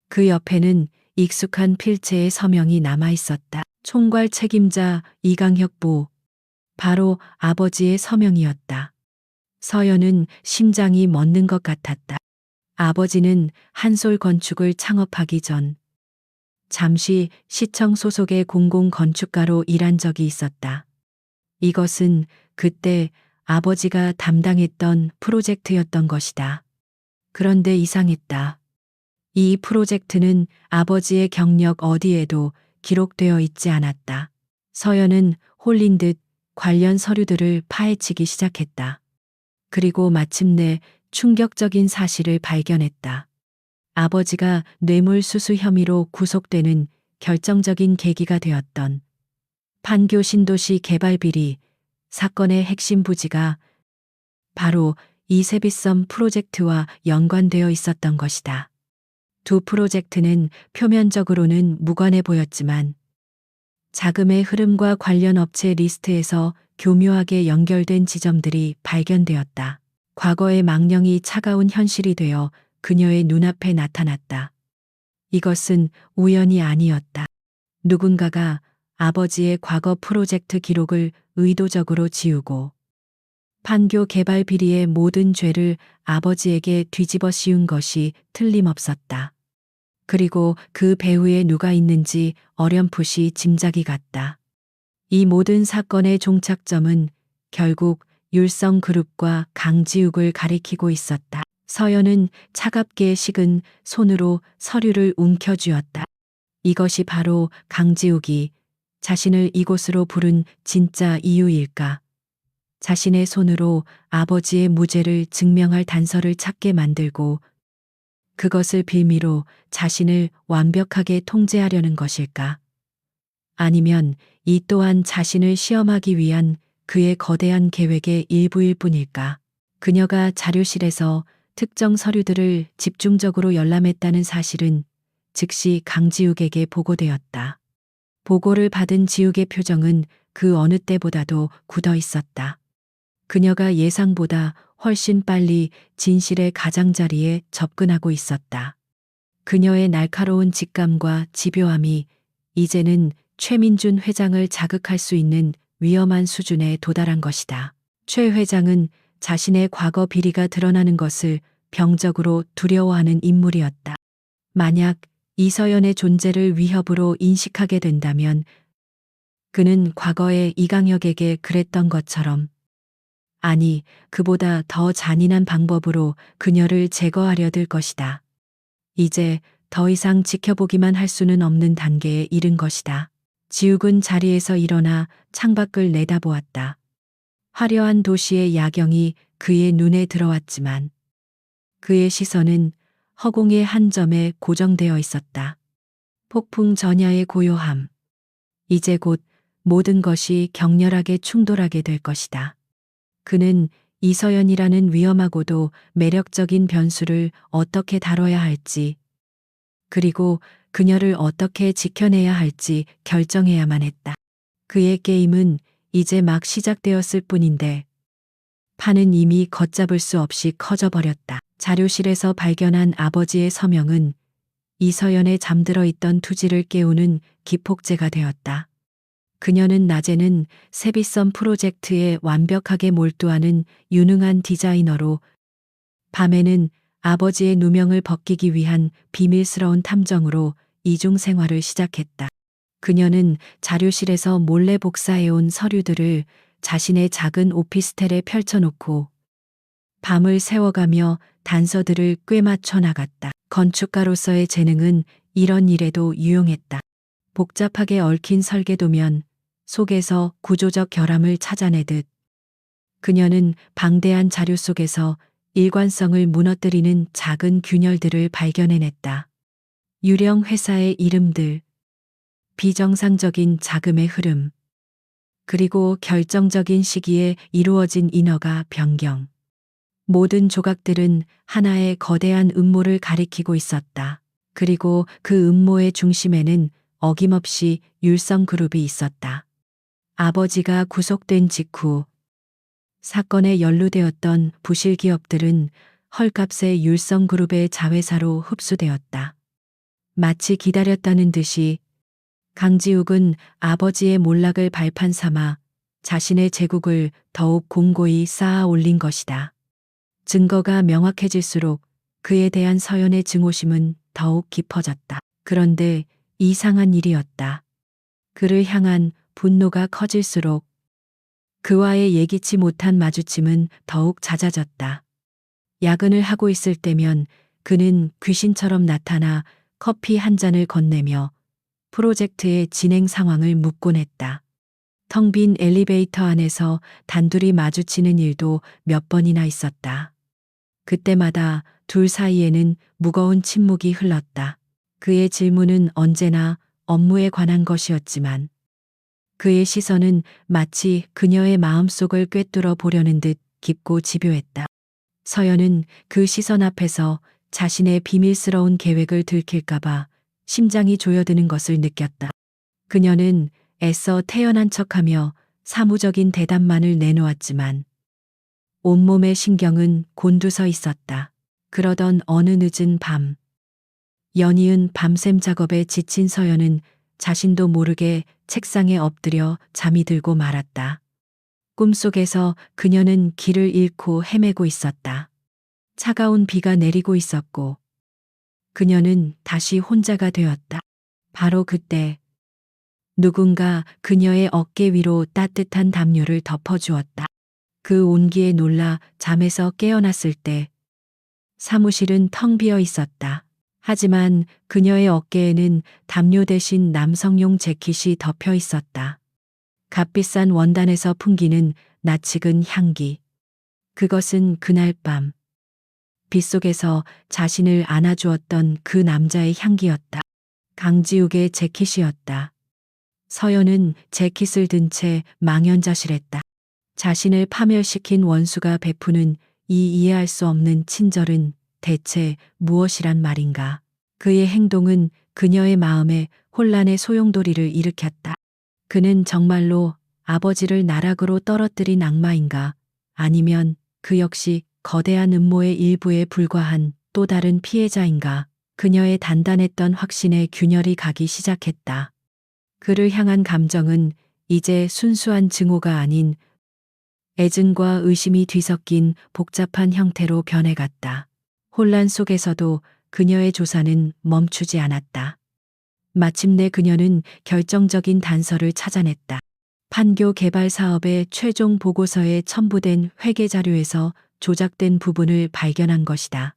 그 옆에는 익숙한 필체의 서명이 남아 있었다. 총괄 책임자 이강혁 부. 바로 아버지의 서명이었다. 서연은 심장이 멎는 것 같았다. 아버지는 한솔 건축을 창업하기 전 잠시 시청 소속의 공공건축가로 일한 적이 있었다. 이것은 그때 아버지가 담당했던 프로젝트였던 것이다. 그런데 이상했다. 이 프로젝트는 아버지의 경력 어디에도 기록되어 있지 않았다. 서연은 홀린 듯 관련 서류들을 파헤치기 시작했다. 그리고 마침내 충격적인 사실을 발견했다. 아버지가 뇌물수수 혐의로 구속되는 결정적인 계기가 되었던 판교 신도시 개발 비리 사건의 핵심 부지가 바로 이세비섬 프로젝트와 연관되어 있었던 것이다. 두 프로젝트는 표면적으로는 무관해 보였지만 자금의 흐름과 관련 업체 리스트에서 교묘하게 연결된 지점들이 발견되었다. 과거의 망령이 차가운 현실이 되어 그녀의 눈앞에 나타났다. 이것은 우연이 아니었다. 누군가가 아버지의 과거 프로젝트 기록을 의도적으로 지우고 판교 개발 비리의 모든 죄를 아버지에게 뒤집어 씌운 것이 틀림없었다. 그리고 그 배후에 누가 있는지 어렴풋이 짐작이 갔다. 이 모든 사건의 종착점은 결국 율성그룹과 강지욱을 가리키고 있었다. 서연은 차갑게 식은 손으로 서류를 움켜쥐었다. 이것이 바로 강지욱이 자신을 이곳으로 부른 진짜 이유일까? 자신의 손으로 아버지의 무죄를 증명할 단서를 찾게 만들고 그것을 빌미로 자신을 완벽하게 통제하려는 것일까? 아니면 이 또한 자신을 시험하기 위한 그의 거대한 계획의 일부일 뿐일까? 그녀가 자료실에서 특정 서류들을 집중적으로 열람했다는 사실은 즉시 강지욱에게 보고되었다. 보고를 받은 지욱의 표정은 그 어느 때보다도 굳어 있었다. 그녀가 예상보다 훨씬 빨리 진실의 가장자리에 접근하고 있었다. 그녀의 날카로운 직감과 집요함이 이제는 최민준 회장을 자극할 수 있는 위험한 수준에 도달한 것이다. 최 회장은 자신의 과거 비리가 드러나는 것을 병적으로 두려워하는 인물이었다. 만약 이서연의 존재를 위협으로 인식하게 된다면 그는 과거에 이강혁에게 그랬던 것처럼 아니, 그보다 더 잔인한 방법으로 그녀를 제거하려 들 것이다. 이제 더 이상 지켜보기만 할 수는 없는 단계에 이른 것이다. 지욱은 자리에서 일어나 창밖을 내다보았다. 화려한 도시의 야경이 그의 눈에 들어왔지만 그의 시선은 허공의 한 점에 고정되어 있었다. 폭풍 전야의 고요함. 이제 곧 모든 것이 격렬하게 충돌하게 될 것이다. 그는 이서연이라는 위험하고도 매력적인 변수를 어떻게 다뤄야 할지, 그리고 그녀를 어떻게 지켜내야 할지 결정해야만 했다. 그의 게임은 이제 막 시작되었을 뿐인데 판은 이미 걷잡을 수 없이 커져버렸다. 자료실에서 발견한 아버지의 서명은 이서연의 잠들어 있던 투지를 깨우는 기폭제가 되었다. 그녀는 낮에는 세비섬 프로젝트에 완벽하게 몰두하는 유능한 디자이너로 밤에는 아버지의 누명을 벗기기 위한 비밀스러운 탐정으로 이중 생활을 시작했다. 그녀는 자료실에서 몰래 복사해온 서류들을 자신의 작은 오피스텔에 펼쳐놓고 밤을 새워가며 단서들을 꿰맞춰 나갔다. 건축가로서의 재능은 이런 일에도 유용했다. 복잡하게 얽힌 설계도면 속에서 구조적 결함을 찾아내듯 그녀는 방대한 자료 속에서 일관성을 무너뜨리는 작은 균열들을 발견해냈다. 유령 회사의 이름들, 비정상적인 자금의 흐름, 그리고 결정적인 시기에 이루어진 인허가 변경. 모든 조각들은 하나의 거대한 음모를 가리키고 있었다. 그리고 그 음모의 중심에는 어김없이 율성그룹이 있었다. 아버지가 구속된 직후 사건에 연루되었던 부실 기업들은 헐값에 율성그룹의 자회사로 흡수되었다. 마치 기다렸다는 듯이 강지욱은 아버지의 몰락을 발판 삼아 자신의 제국을 더욱 공고히 쌓아 올린 것이다. 증거가 명확해질수록 그에 대한 서연의 증오심은 더욱 깊어졌다. 그런데 이상한 일이었다. 그를 향한 분노가 커질수록 그와의 예기치 못한 마주침은 더욱 잦아졌다. 야근을 하고 있을 때면 그는 귀신처럼 나타나 커피 한 잔을 건네며 프로젝트의 진행 상황을 묻곤 했다. 텅 빈 엘리베이터 안에서 단둘이 마주치는 일도 몇 번이나 있었다. 그때마다 둘 사이에는 무거운 침묵이 흘렀다. 그의 질문은 언제나 업무에 관한 것이었지만 그의 시선은 마치 그녀의 마음속을 꿰뚫어 보려는 듯 깊고 집요했다. 서연은 그 시선 앞에서 자신의 비밀스러운 계획을 들킬까봐 심장이 조여드는 것을 느꼈다. 그녀는 애써 태연한 척하며 사무적인 대답만을 내놓았지만 온몸의 신경은 곤두서 있었다. 그러던 어느 늦은 밤, 연이은 밤샘 작업에 지친 서연은 자신도 모르게 책상에 엎드려 잠이 들고 말았다. 꿈속에서 그녀는 길을 잃고 헤매고 있었다. 차가운 비가 내리고 있었고 그녀는 다시 혼자가 되었다. 바로 그때 누군가 그녀의 어깨 위로 따뜻한 담요를 덮어주었다. 그 온기에 놀라 잠에서 깨어났을 때 사무실은 텅 비어 있었다. 하지만 그녀의 어깨에는 담요 대신 남성용 재킷이 덮여 있었다. 값비싼 원단에서 풍기는 낯익은 향기. 그것은 그날 밤 빗속에서 자신을 안아주었던 그 남자의 향기였다. 강지욱의 재킷이었다. 서연은 재킷을 든 채 망연자실했다. 자신을 파멸시킨 원수가 베푸는 이 이해할 수 없는 친절은 대체 무엇이란 말인가. 그의 행동은 그녀의 마음에 혼란의 소용돌이를 일으켰다. 그는 정말로 아버지를 나락으로 떨어뜨린 악마인가, 아니면 그 역시 거대한 음모의 일부에 불과한 또 다른 피해자인가. 그녀의 단단했던 확신에 균열이 가기 시작했다. 그를 향한 감정은 이제 순수한 증오가 아닌 애증과 의심이 뒤섞인 복잡한 형태로 변해갔다. 혼란 속에서도 그녀의 조사는 멈추지 않았다. 마침내 그녀는 결정적인 단서를 찾아냈다. 판교 개발 사업의 최종 보고서에 첨부된 회계 자료에서 조작된 부분을 발견한 것이다.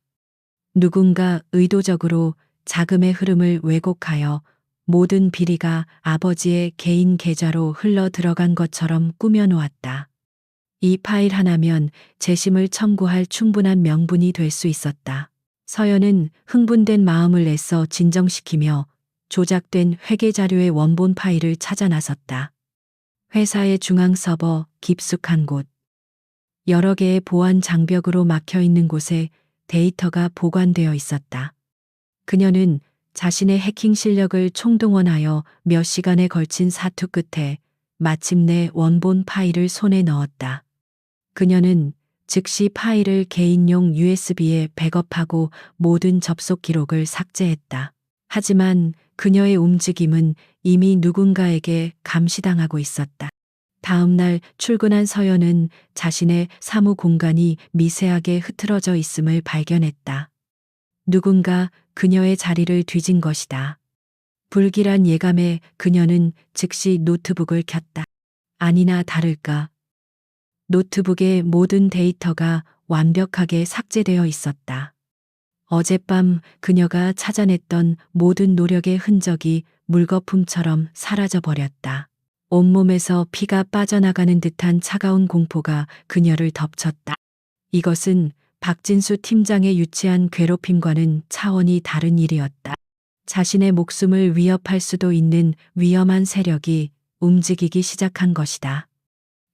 누군가 의도적으로 자금의 흐름을 왜곡하여 모든 비리가 아버지의 개인 계좌로 흘러 들어간 것처럼 꾸며놓았다. 이 파일 하나면 재심을 청구할 충분한 명분이 될 수 있었다. 서연은 흥분된 마음을 애써 진정시키며 조작된 회계 자료의 원본 파일을 찾아 나섰다. 회사의 중앙 서버 깊숙한 곳, 여러 개의 보안 장벽으로 막혀 있는 곳에 데이터가 보관되어 있었다. 그녀는 자신의 해킹 실력을 총동원하여 몇 시간에 걸친 사투 끝에 마침내 원본 파일을 손에 넣었다. 그녀는 즉시 파일을 개인용 USB에 백업하고 모든 접속 기록을 삭제했다. 하지만 그녀의 움직임은 이미 누군가에게 감시당하고 있었다. 다음 날 출근한 서연은 자신의 사무 공간이 미세하게 흐트러져 있음을 발견했다. 누군가 그녀의 자리를 뒤진 것이다. 불길한 예감에 그녀는 즉시 노트북을 켰다. 아니나 다를까 노트북의 모든 데이터가 완벽하게 삭제되어 있었다. 어젯밤 그녀가 찾아냈던 모든 노력의 흔적이 물거품처럼 사라져버렸다. 온몸에서 피가 빠져나가는 듯한 차가운 공포가 그녀를 덮쳤다. 이것은 박진수 팀장의 유치한 괴롭힘과는 차원이 다른 일이었다. 자신의 목숨을 위협할 수도 있는 위험한 세력이 움직이기 시작한 것이다.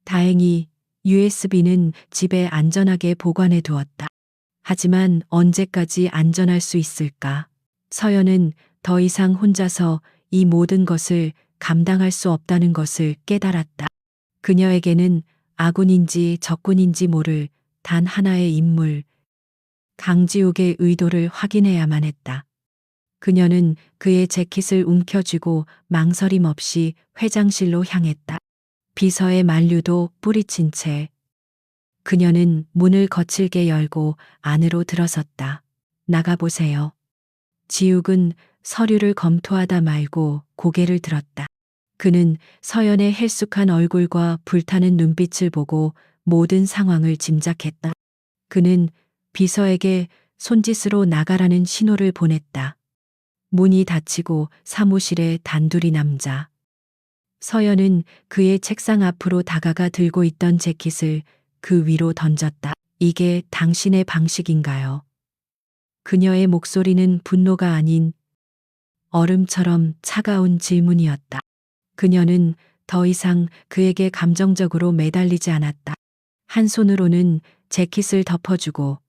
다행히 USB는 집에 안전하게 보관해 두었다. 하지만 언제까지 안전할 수 있을까? 서연은 더 이상 혼자서 이 모든 것을 감당할 수 없다는 것을 깨달았다. 그녀에게는 아군인지 적군인지 모를 단 하나의 인물, 강지욱의 의도를 확인해야만 했다. 그녀는 그의 재킷을 움켜쥐고 망설임 없이 회장실로 향했다. 비서의 만류도 뿌리친 채 그녀는 문을 거칠게 열고 안으로 들어섰다. 나가보세요. 지욱은 서류를 검토하다 말고 고개를 들었다. 그는 서연의 헬쑥한 얼굴과 불타는 눈빛을 보고 모든 상황을 짐작했다. 그는 비서에게 손짓으로 나가라는 신호를 보냈다. 문이 닫히고 사무실에 단둘이 남자. 서연은 그의 책상 앞으로 다가가 들고 있던 재킷을 그 위로 던졌다. 이게 당신의 방식인가요? 그녀의 목소리는 분노가 아닌 얼음처럼 차가운 질문이었다. 그녀는 더 이상 그에게 감정적으로 매달리지 않았다. 한 손으로는 재킷을 덮어주고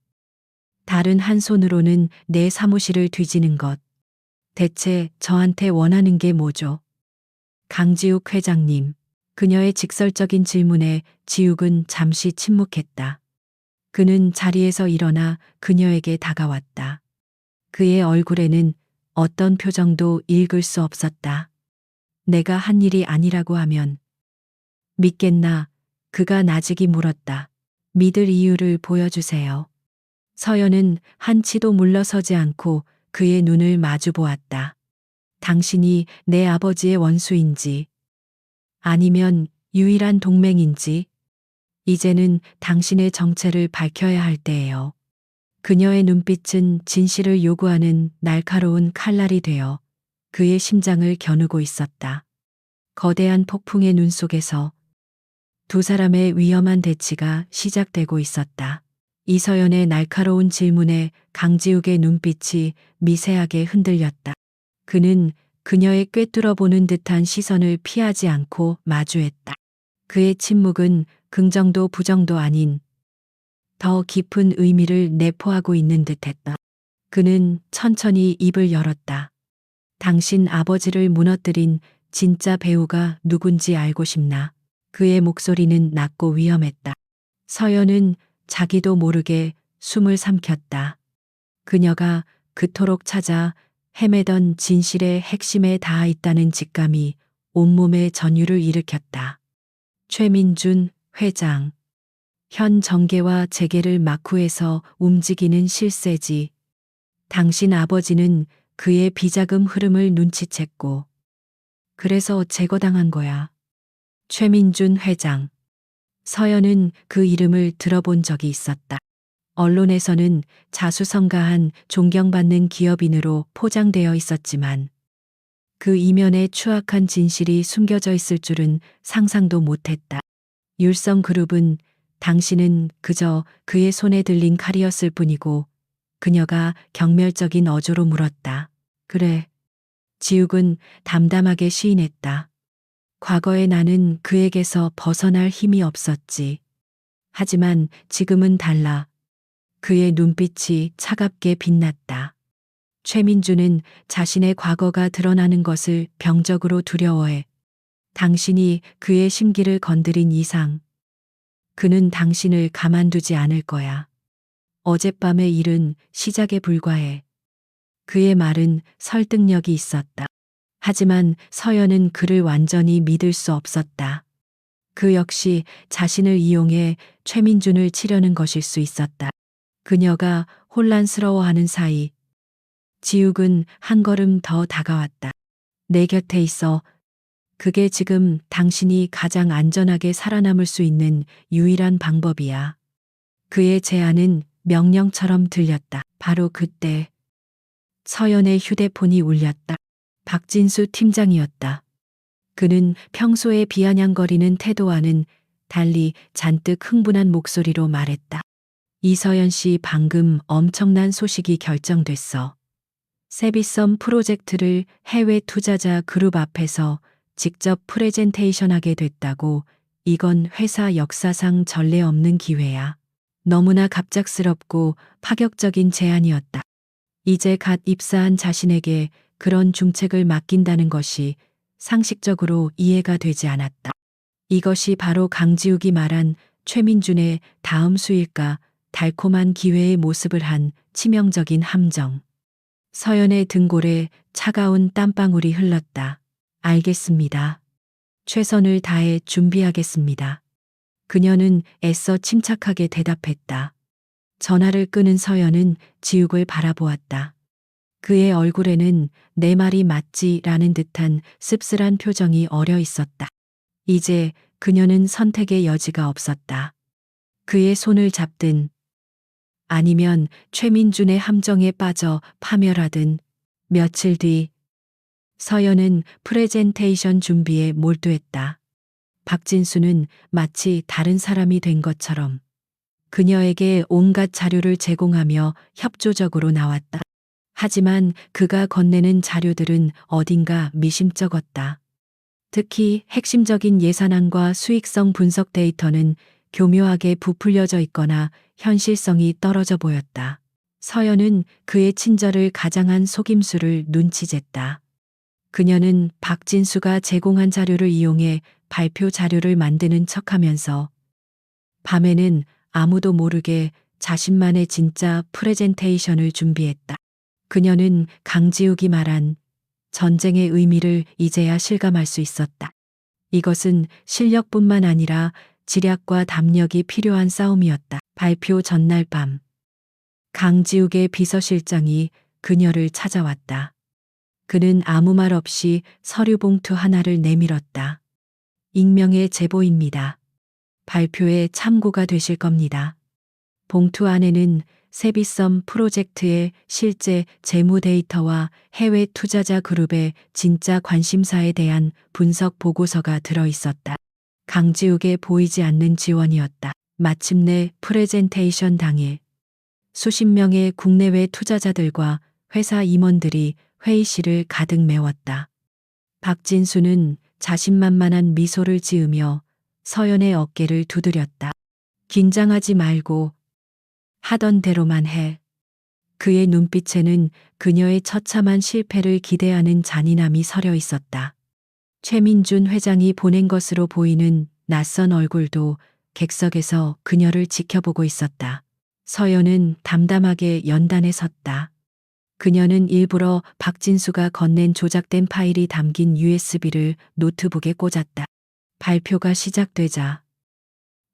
다른 한 손으로는 내 사무실을 뒤지는 것. 대체 저한테 원하는 게 뭐죠? 강지욱 회장님. 그녀의 직설적인 질문에 지욱은 잠시 침묵했다. 그는 자리에서 일어나 그녀에게 다가왔다. 그의 얼굴에는 어떤 표정도 읽을 수 없었다. 내가 한 일이 아니라고 하면 믿겠나? 그가 나직이 물었다. 믿을 이유를 보여주세요. 서연은 한치도 물러서지 않고 그의 눈을 마주 보았다. 당신이 내 아버지의 원수인지 아니면 유일한 동맹인지 이제는 당신의 정체를 밝혀야 할 때예요. 그녀의 눈빛은 진실을 요구하는 날카로운 칼날이 되어 그의 심장을 겨누고 있었다. 거대한 폭풍의 눈 속에서 두 사람의 위험한 대치가 시작되고 있었다. 이서연의 날카로운 질문에 강지욱의 눈빛이 미세하게 흔들렸다. 그는 그녀의 꿰뚫어 보는 듯한 시선을 피하지 않고 마주했다. 그의 침묵은 긍정도 부정도 아닌 더 깊은 의미를 내포하고 있는 듯했다. 그는 천천히 입을 열었다. 당신 아버지를 무너뜨린 진짜 배우가 누군지 알고 싶나? 그의 목소리는 낮고 위험했다. 서연은 자기도 모르게 숨을 삼켰다. 그녀가 그토록 찾아 헤매던 진실의 핵심에 닿아 있다는 직감이 온몸에 전율을 일으켰다. 최민준 회장. 현 정계와 재계를 막후해서 움직이는 실세지. 당신 아버지는 그의 비자금 흐름을 눈치챘고 그래서 제거당한 거야. 최민준 회장. 서연은 그 이름을 들어본 적이 있었다. 언론에서는 자수성가한 존경받는 기업인으로 포장되어 있었지만 그 이면에 추악한 진실이 숨겨져 있을 줄은 상상도 못했다. 율성그룹은 당신은 그저 그의 손에 들린 칼이었을 뿐이고 그녀가 경멸적인 어조로 물었다. 그래. 지욱은 담담하게 시인했다. 과거에 나는 그에게서 벗어날 힘이 없었지. 하지만 지금은 달라. 그의 눈빛이 차갑게 빛났다. 최민주는 자신의 과거가 드러나는 것을 병적으로 두려워해. 당신이 그의 심기를 건드린 이상 그는 당신을 가만두지 않을 거야. 어젯밤의 일은 시작에 불과해. 그의 말은 설득력이 있었다. 하지만 서연은 그를 완전히 믿을 수 없었다. 그 역시 자신을 이용해 최민준을 치려는 것일 수 있었다. 그녀가 혼란스러워하는 사이 지욱은 한 걸음 더 다가왔다. 내 곁에 있어. 그게 지금 당신이 가장 안전하게 살아남을 수 있는 유일한 방법이야. 그의 제안은 명령처럼 들렸다. 바로 그때 서연의 휴대폰이 울렸다. 박진수 팀장이었다. 그는 평소에 비아냥거리는 태도와는 달리 잔뜩 흥분한 목소리로 말했다. 이서연 씨 방금 엄청난 소식이 결정됐어. 세비섬 프로젝트를 해외 투자자 그룹 앞에서 직접 프레젠테이션하게 됐다고. 이건 회사 역사상 전례 없는 기회야. 너무나 갑작스럽고 파격적인 제안이었다. 이제 갓 입사한 자신에게 그런 중책을 맡긴다는 것이 상식적으로 이해가 되지 않았다. 이것이 바로 강지욱이 말한 최민준의 다음 수일까 달콤한 기회의 모습을 한 치명적인 함정. 서연의 등골에 차가운 땀방울이 흘렀다. 알겠습니다. 최선을 다해 준비하겠습니다. 그녀는 애써 침착하게 대답했다. 전화를 끄는 서연은 지욱을 바라보았다. 그의 얼굴에는 내 말이 맞지라는 듯한 씁쓸한 표정이 어려 있었다. 이제 그녀는 선택의 여지가 없었다. 그의 손을 잡든 아니면 최민준의 함정에 빠져 파멸하든. 며칠 뒤 서연은 프레젠테이션 준비에 몰두했다. 박진수는 마치 다른 사람이 된 것처럼 그녀에게 온갖 자료를 제공하며 협조적으로 나왔다. 하지만 그가 건네는 자료들은 어딘가 미심쩍었다. 특히 핵심적인 예산안과 수익성 분석 데이터는 교묘하게 부풀려져 있거나 현실성이 떨어져 보였다. 서연은 그의 친절을 가장한 속임수를 눈치챘다. 그녀는 박진수가 제공한 자료를 이용해 발표 자료를 만드는 척하면서 밤에는 아무도 모르게 자신만의 진짜 프레젠테이션을 준비했다. 그녀는 강지욱이 말한 전쟁의 의미를 이제야 실감할 수 있었다. 이것은 실력뿐만 아니라 지략과 담력이 필요한 싸움이었다. 발표 전날 밤 강지욱의 비서실장이 그녀를 찾아왔다. 그는 아무 말 없이 서류 봉투 하나를 내밀었다. 익명의 제보입니다. 발표에 참고가 되실 겁니다. 봉투 안에는 세비섬 프로젝트의 실제 재무 데이터와 해외 투자자 그룹의 진짜 관심사에 대한 분석 보고서가 들어 있었다. 강지욱에 보이지 않는 지원이었다. 마침내 프레젠테이션 당일 수십 명의 국내외 투자자들과 회사 임원들이 회의실을 가득 메웠다. 박진수는 자신만만한 미소를 지으며 서연의 어깨를 두드렸다. 긴장하지 말고 하던 대로만 해. 그의 눈빛에는 그녀의 처참한 실패를 기대하는 잔인함이 서려 있었다. 최민준 회장이 보낸 것으로 보이는 낯선 얼굴도 객석에서 그녀를 지켜보고 있었다. 서연은 담담하게 연단에 섰다. 그녀는 일부러 박진수가 건넨 조작된 파일이 담긴 USB를 노트북에 꽂았다. 발표가 시작되자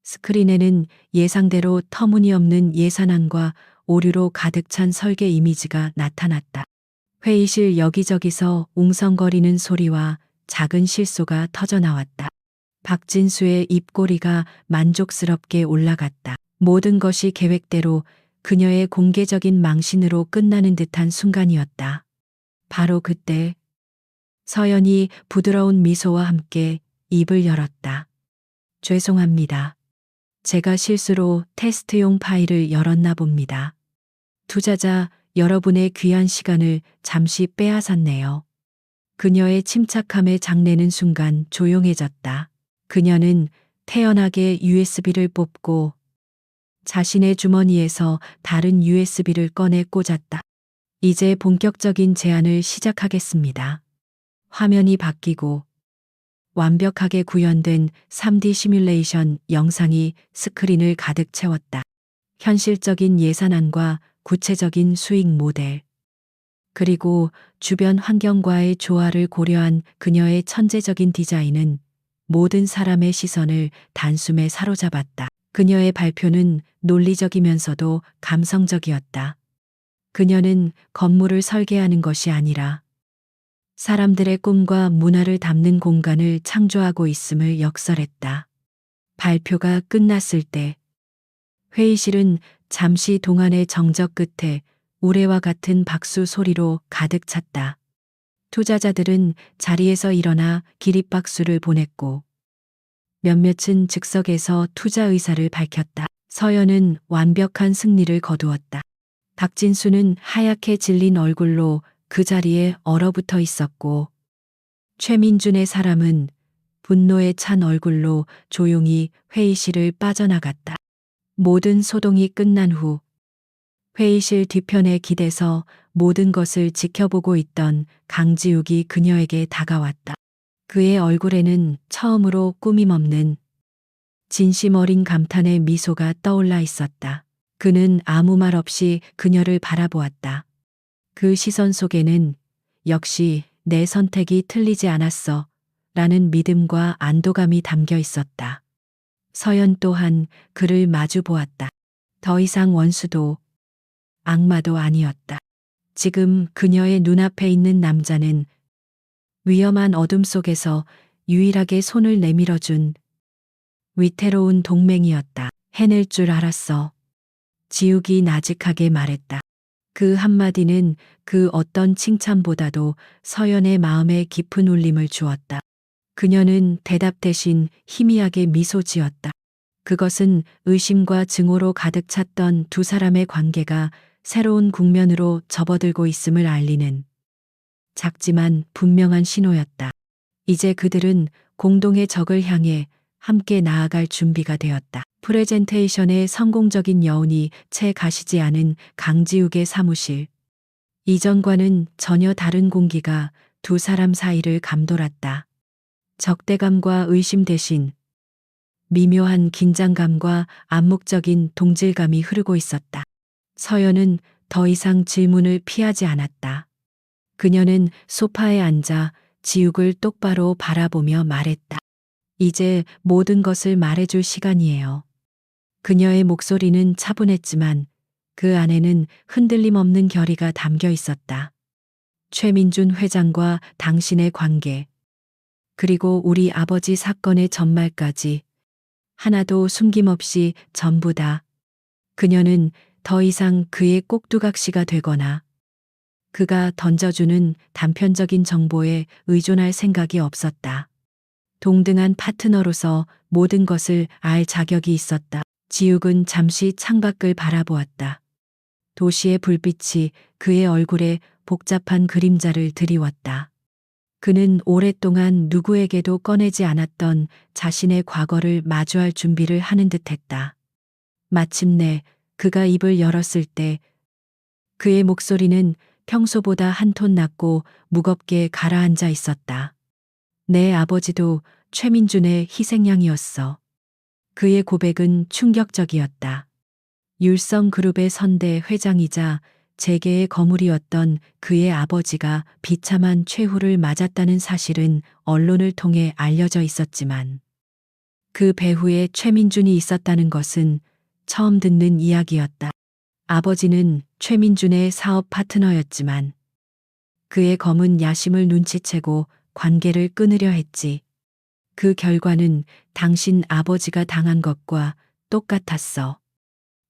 스크린에는 예상대로 터무니없는 예산안과 오류로 가득 찬 설계 이미지가 나타났다. 회의실 여기저기서 웅성거리는 소리와 작은 실소가 터져나왔다. 박진수의 입꼬리가 만족스럽게 올라갔다. 모든 것이 계획대로 그녀의 공개적인 망신으로 끝나는 듯한 순간이었다. 바로 그때 서연이 부드러운 미소와 함께 입을 열었다. 죄송합니다. 제가 실수로 테스트용 파일을 열었나 봅니다. 투자자 여러분의 귀한 시간을 잠시 빼앗았네요. 그녀의 침착함에 장내는 순간 조용해졌다. 그녀는 태연하게 USB를 뽑고 자신의 주머니에서 다른 USB를 꺼내 꽂았다. 이제 본격적인 제안을 시작하겠습니다. 화면이 바뀌고 완벽하게 구현된 3D 시뮬레이션 영상이 스크린을 가득 채웠다. 현실적인 예산안과 구체적인 수익 모델, 그리고 주변 환경과의 조화를 고려한 그녀의 천재적인 디자인은 모든 사람의 시선을 단숨에 사로잡았다. 그녀의 발표는 논리적이면서도 감성적이었다. 그녀는 건물을 설계하는 것이 아니라 사람들의 꿈과 문화를 담는 공간을 창조하고 있음을 역설했다. 발표가 끝났을 때 회의실은 잠시 동안의 정적 끝에 우레와 같은 박수 소리로 가득 찼다. 투자자들은 자리에서 일어나 기립박수를 보냈고 몇몇은 즉석에서 투자 의사를 밝혔다. 서연은 완벽한 승리를 거두었다. 박진수는 하얗게 질린 얼굴로 그 자리에 얼어붙어 있었고 최민준의 사람은 분노에 찬 얼굴로 조용히 회의실을 빠져나갔다. 모든 소동이 끝난 후 회의실 뒤편에 기대서 모든 것을 지켜보고 있던 강지욱이 그녀에게 다가왔다. 그의 얼굴에는 처음으로 꾸밈 없는 진심 어린 감탄의 미소가 떠올라 있었다. 그는 아무 말 없이 그녀를 바라보았다. 그 시선 속에는 역시 내 선택이 틀리지 않았어 라는 믿음과 안도감이 담겨 있었다. 서연 또한 그를 마주 보았다. 더 이상 원수도 악마도 아니었다. 지금 그녀의 눈앞에 있는 남자는 위험한 어둠 속에서 유일하게 손을 내밀어준 위태로운 동맹이었다. 해낼 줄 알았어. 지욱이 나직하게 말했다. 그 한마디는 그 어떤 칭찬보다도 서연의 마음에 깊은 울림을 주었다. 그녀는 대답 대신 희미하게 미소 지었다. 그것은 의심과 증오로 가득 찼던 두 사람의 관계가 새로운 국면으로 접어들고 있음을 알리는 작지만 분명한 신호였다. 이제 그들은 공동의 적을 향해 함께 나아갈 준비가 되었다. 프레젠테이션의 성공적인 여운이 채 가시지 않은 강지욱의 사무실. 이전과는 전혀 다른 공기가 두 사람 사이를 감돌았다. 적대감과 의심 대신 미묘한 긴장감과 암묵적인 동질감이 흐르고 있었다. 서연은 더 이상 질문을 피하지 않았다. 그녀는 소파에 앉아 지욱을 똑바로 바라보며 말했다. 이제 모든 것을 말해줄 시간이에요. 그녀의 목소리는 차분했지만 그 안에는 흔들림 없는 결의가 담겨 있었다. 최민준 회장과 당신의 관계, 그리고 우리 아버지 사건의 전말까지 하나도 숨김없이 전부 다. 그녀는 더 이상 그의 꼭두각시가 되거나 그가 던져주는 단편적인 정보에 의존할 생각이 없었다. 동등한 파트너로서 모든 것을 알 자격이 있었다. 지욱은 잠시 창밖을 바라보았다. 도시의 불빛이 그의 얼굴에 복잡한 그림자를 드리웠다. 그는 오랫동안 누구에게도 꺼내지 않았던 자신의 과거를 마주할 준비를 하는 듯했다. 마침내 그가 입을 열었을 때 그의 목소리는 평소보다 한 톤 낮고 무겁게 가라앉아 있었다. 내 아버지도 최민준의 희생양이었어. 그의 고백은 충격적이었다. 율성그룹의 선대 회장이자 재계의 거물이었던 그의 아버지가 비참한 최후를 맞았다는 사실은 언론을 통해 알려져 있었지만 그 배후에 최민준이 있었다는 것은 처음 듣는 이야기였다. 아버지는 최민준의 사업 파트너였지만 그의 검은 야심을 눈치채고 관계를 끊으려 했지. 그 결과는 당신 아버지가 당한 것과 똑같았어.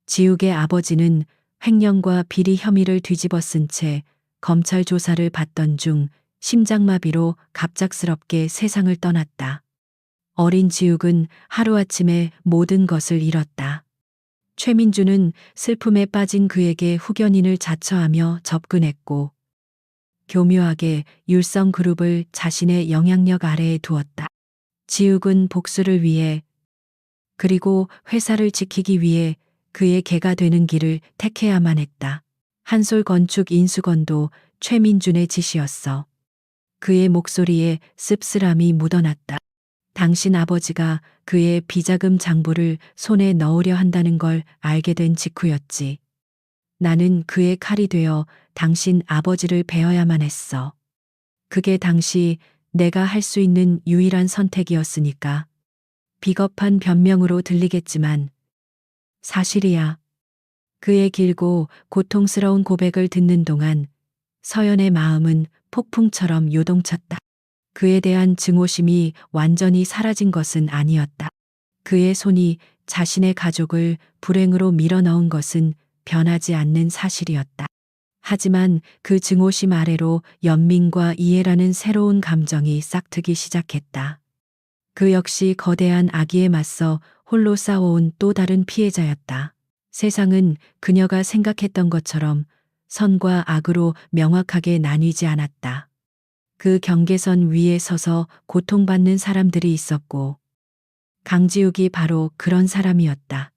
지욱의 아버지는 횡령과 비리 혐의를 뒤집어 쓴 채 검찰 조사를 받던 중 심장마비로 갑작스럽게 세상을 떠났다. 어린 지욱은 하루아침에 모든 것을 잃었다. 최민주는 슬픔에 빠진 그에게 후견인을 자처하며 접근했고 교묘하게 율성그룹을 자신의 영향력 아래에 두었다. 지욱은 복수를 위해 그리고 회사를 지키기 위해 그의 개가 되는 길을 택해야만 했다. 한솔건축 인수건도 최민준의 짓이었어. 그의 목소리에 씁쓸함이 묻어났다. 당신 아버지가 그의 비자금 장부를 손에 넣으려 한다는 걸 알게 된 직후였지. 나는 그의 칼이 되어 당신 아버지를 베어야만 했어. 그게 당시 내가 할 수 있는 유일한 선택이었으니까. 비겁한 변명으로 들리겠지만 사실이야. 그의 길고 고통스러운 고백을 듣는 동안 서연의 마음은 폭풍처럼 요동쳤다. 그에 대한 증오심이 완전히 사라진 것은 아니었다. 그의 손이 자신의 가족을 불행으로 밀어넣은 것은 변하지 않는 사실이었다. 하지만 그 증오심 아래로 연민과 이해라는 새로운 감정이 싹트기 시작했다. 그 역시 거대한 악의에 맞서 홀로 싸워온 또 다른 피해자였다. 세상은 그녀가 생각했던 것처럼 선과 악으로 명확하게 나뉘지 않았다. 그 경계선 위에 서서 고통받는 사람들이 있었고 강지욱이 바로 그런 사람이었다.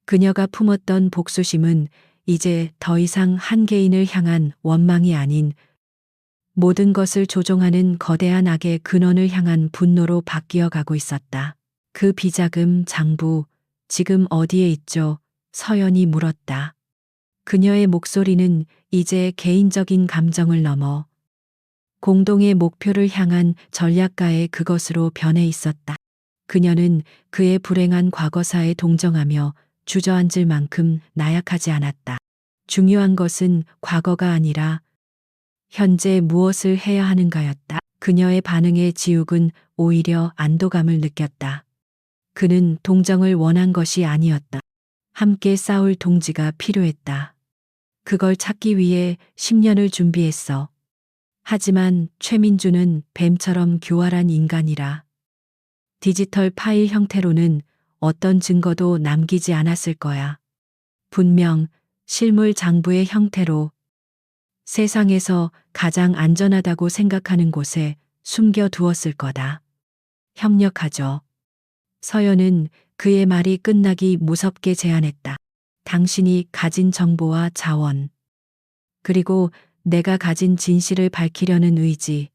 그녀가 품었던 복수심은 이제 더 이상 한 개인을 향한 원망이 아닌 모든 것을 조종하는 거대한 악의 근원을 향한 분노로 바뀌어 가고 있었다. 그 비자금 장부 지금 어디에 있죠? 서연이 물었다. 그녀의 목소리는 이제 개인적인 감정을 넘어 공동의 목표를 향한 전략가의 그것으로 변해 있었다. 그녀는 그의 불행한 과거사에 동정하며 주저앉을 만큼 나약하지 않았다. 중요한 것은 과거가 아니라 현재 무엇을 해야 하는가였다. 그녀의 반응에 지욱은 오히려 안도감을 느꼈다. 그는 동정을 원한 것이 아니었다. 함께 싸울 동지가 필요했다. 그걸 찾기 위해 10년을 준비했어. 하지만 최민주는 뱀처럼 교활한 인간이라 디지털 파일 형태로는 어떤 증거도 남기지 않았을 거야. 분명 실물 장부의 형태로 세상에서 가장 안전하다고 생각하는 곳에 숨겨두었을 거다. 협력하죠. 서연은 그의 말이 끝나기 무섭게 제안했다. 당신이 가진 정보와 자원, 그리고 내가 가진 진실을 밝히려는 의지,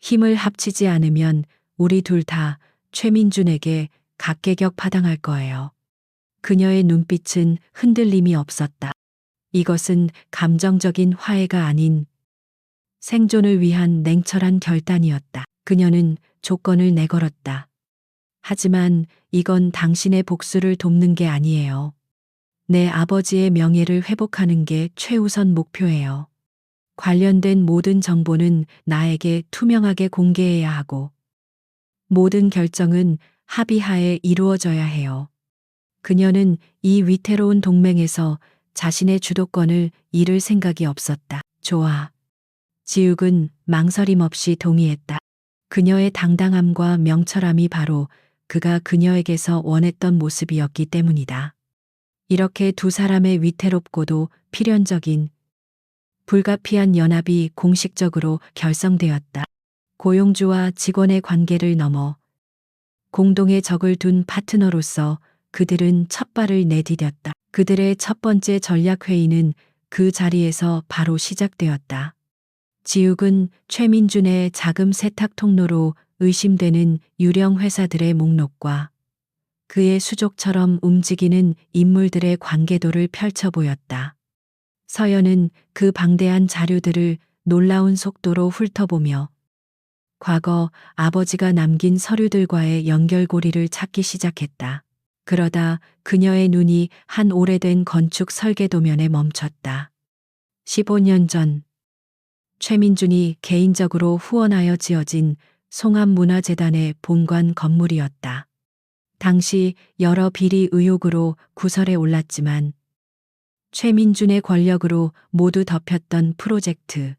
힘을 합치지 않으면 우리 둘 다 최민준에게 각계격 파당할 거예요. 그녀의 눈빛은 흔들림이 없었다. 이것은 감정적인 화해가 아닌 생존을 위한 냉철한 결단이었다. 그녀는 조건을 내걸었다. 하지만 이건 당신의 복수를 돕는 게 아니에요. 내 아버지의 명예를 회복하는 게 최우선 목표예요. 관련된 모든 정보는 나에게 투명하게 공개해야 하고 모든 결정은 합의하에 이루어져야 해요. 그녀는 이 위태로운 동맹에서 자신의 주도권을 잃을 생각이 없었다. 좋아. 지욱은 망설임 없이 동의했다. 그녀의 당당함과 명철함이 바로 그가 그녀에게서 원했던 모습이었기 때문이다. 이렇게 두 사람의 위태롭고도 필연적인 불가피한 연합이 공식적으로 결성되었다. 고용주와 직원의 관계를 넘어 공동의 적을 둔 파트너로서 그들은 첫 발을 내디뎠다. 그들의 첫 번째 전략회의는 그 자리에서 바로 시작되었다. 지욱은 최민준의 자금 세탁 통로로 의심되는 유령 회사들의 목록과 그의 수족처럼 움직이는 인물들의 관계도를 펼쳐 보였다. 서연은 그 방대한 자료들을 놀라운 속도로 훑어보며 과거 아버지가 남긴 서류들과의 연결고리를 찾기 시작했다. 그러다 그녀의 눈이 한 오래된 건축 설계 도면에 멈췄다. 15년 전 최민준이 개인적으로 후원하여 지어진 송암문화재단의 본관 건물이었다. 당시 여러 비리 의혹으로 구설에 올랐지만 최민준의 권력으로 모두 덮였던 프로젝트.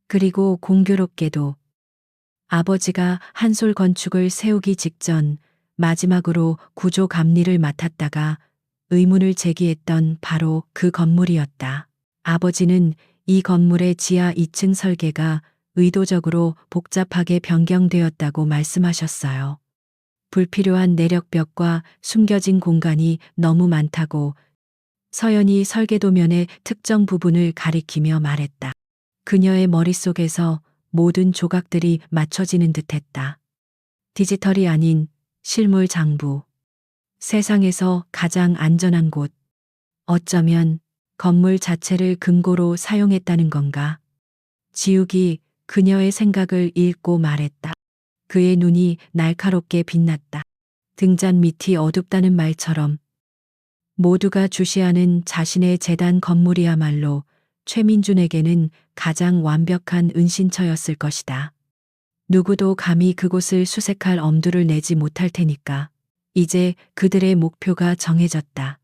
그리고 공교롭게도 아버지가 한솔 건축을 세우기 직전 마지막으로 구조 감리를 맡았다가 의문을 제기했던 바로 그 건물이었다. 아버지는 이 건물의 지하 2층 설계가 의도적으로 복잡하게 변경되었다고 말씀하셨어요. 불필요한 내력벽과 숨겨진 공간이 너무 많다고 서연이 설계도면의 특정 부분을 가리키며 말했다. 그녀의 머릿속에서 모든 조각들이 맞춰지는 듯했다. 디지털이 아닌 실물 장부. 세상에서 가장 안전한 곳. 어쩌면 건물 자체를 금고로 사용했다는 건가? 지욱이 그녀의 생각을 읽고 말했다. 그의 눈이 날카롭게 빛났다. 등잔 밑이 어둡다는 말처럼 모두가 주시하는 자신의 재단 건물이야말로 최민준에게는 가장 완벽한 은신처였을 것이다. 누구도 감히 그곳을 수색할 엄두를 내지 못할 테니까. 이제 그들의 목표가 정해졌다.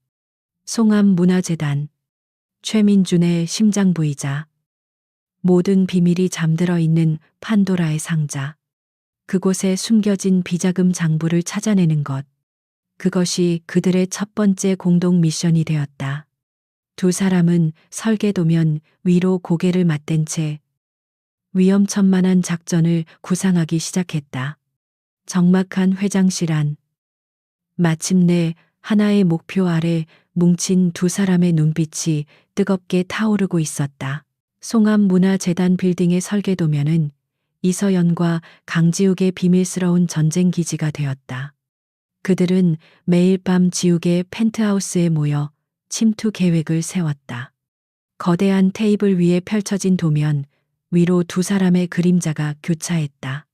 송암문화재단. 최민준의 심장부이자 모든 비밀이 잠들어 있는 판도라의 상자. 그곳에 숨겨진 비자금 장부를 찾아내는 것. 그것이 그들의 첫 번째 공동 미션이 되었다. 두 사람은 설계도면 위로 고개를 맞댄 채 위험천만한 작전을 구상하기 시작했다. 적막한 회장실 안. 마침내 하나의 목표 아래 뭉친 두 사람의 눈빛이 뜨겁게 타오르고 있었다. 송암문화재단 빌딩의 설계도면은 이서연과 강지욱의 비밀스러운 전쟁 기지가 되었다. 그들은 매일 밤 지욱의 펜트하우스에 모여 침투 계획을 세웠다. 거대한 테이블 위에 펼쳐진 도면 위로 두 사람의 그림자가 교차했다.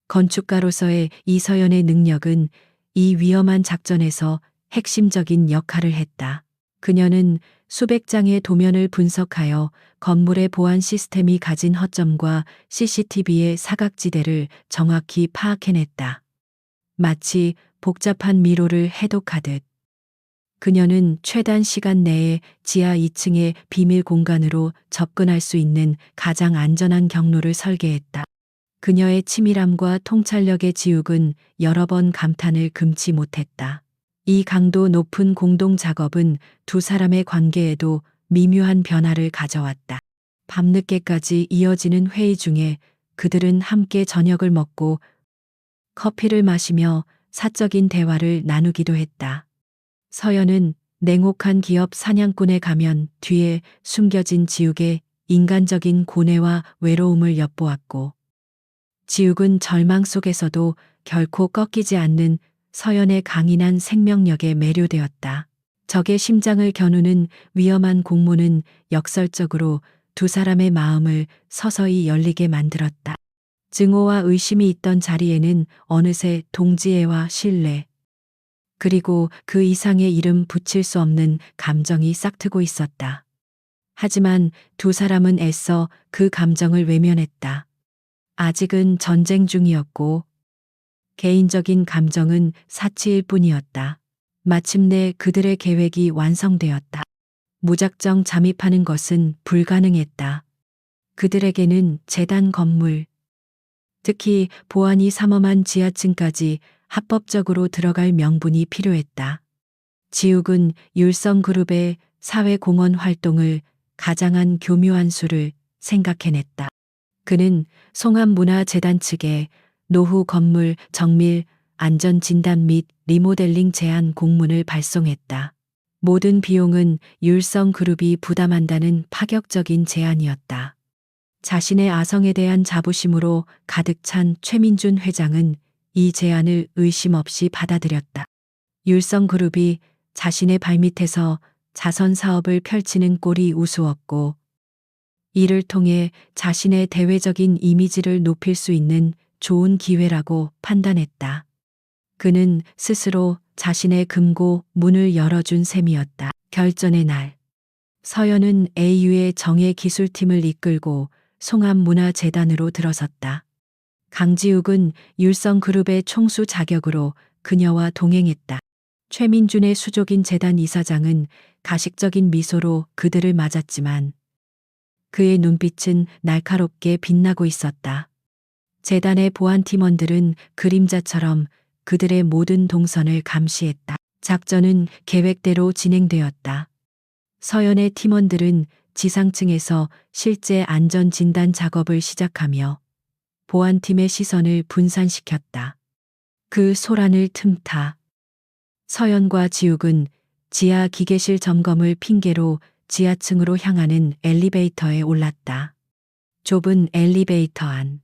건축가로서의 이서연의 능력은 이 위험한 작전에서 핵심적인 역할을 했다. 그녀는 수백 장의 도면을 분석하여 건물의 보안 시스템이 가진 허점과 CCTV의 사각지대를 정확히 파악해냈다. 마치 복잡한 미로를 해독하듯. 그녀는 최단 시간 내에 지하 2층의 비밀 공간으로 접근할 수 있는 가장 안전한 경로를 설계했다. 그녀의 치밀함과 통찰력의 지욱은 여러 번 감탄을 금치 못했다. 이 강도 높은 공동 작업은 두 사람의 관계에도 미묘한 변화를 가져왔다. 밤늦게까지 이어지는 회의 중에 그들은 함께 저녁을 먹고 커피를 마시며 사적인 대화를 나누기도 했다. 서연은 냉혹한 기업 사냥꾼의 가면 뒤에 숨겨진 지욱의 인간적인 고뇌와 외로움을 엿보았고, 지욱은 절망 속에서도 결코 꺾이지 않는 서연의 강인한 생명력에 매료되었다. 적의 심장을 겨누는 위험한 공모는 역설적으로 두 사람의 마음을 서서히 열리게 만들었다. 증오와 의심이 있던 자리에는 어느새 동지애와 신뢰, 그리고 그 이상의 이름 붙일 수 없는 감정이 싹트고 있었다. 하지만 두 사람은 애써 그 감정을 외면했다. 아직은 전쟁 중이었고 개인적인 감정은 사치일 뿐이었다. 마침내 그들의 계획이 완성되었다. 무작정 잠입하는 것은 불가능했다. 그들에게는 재단 건물, 특히 보안이 삼엄한 지하층까지 합법적으로 들어갈 명분이 필요했다. 지욱은 율성그룹의 사회공헌 활동을 가장한 교묘한 수를 생각해냈다. 그는 송암문화재단 측에 노후 건물 정밀 안전진단 및 리모델링 제안 공문을 발송했다. 모든 비용은 율성그룹이 부담한다는 파격적인 제안이었다. 자신의 아성에 대한 자부심으로 가득 찬 최민준 회장은 이 제안을 의심 없이 받아들였다. 율성그룹이 자신의 발밑에서 자선 사업을 펼치는 꼴이 우스웠고, 이를 통해 자신의 대외적인 이미지를 높일 수 있는 좋은 기회라고 판단했다. 그는 스스로 자신의 금고 문을 열어준 셈이었다. 결전의 날, 서연은 AU의 정예 기술팀을 이끌고 송암문화재단으로 들어섰다. 강지욱은 율성그룹의 총수 자격으로 그녀와 동행했다. 최민준의 수족인 재단 이사장은 가식적인 미소로 그들을 맞았지만 그의 눈빛은 날카롭게 빛나고 있었다. 재단의 보안 팀원들은 그림자처럼 그들의 모든 동선을 감시했다. 작전은 계획대로 진행되었다. 서연의 팀원들은 지상층에서 실제 안전 진단 작업을 시작하며 보안팀의 시선을 분산시켰다. 그 소란을 틈타 서연과 지욱은 지하 기계실 점검을 핑계로 지하층으로 향하는 엘리베이터에 올랐다. 좁은 엘리베이터 안.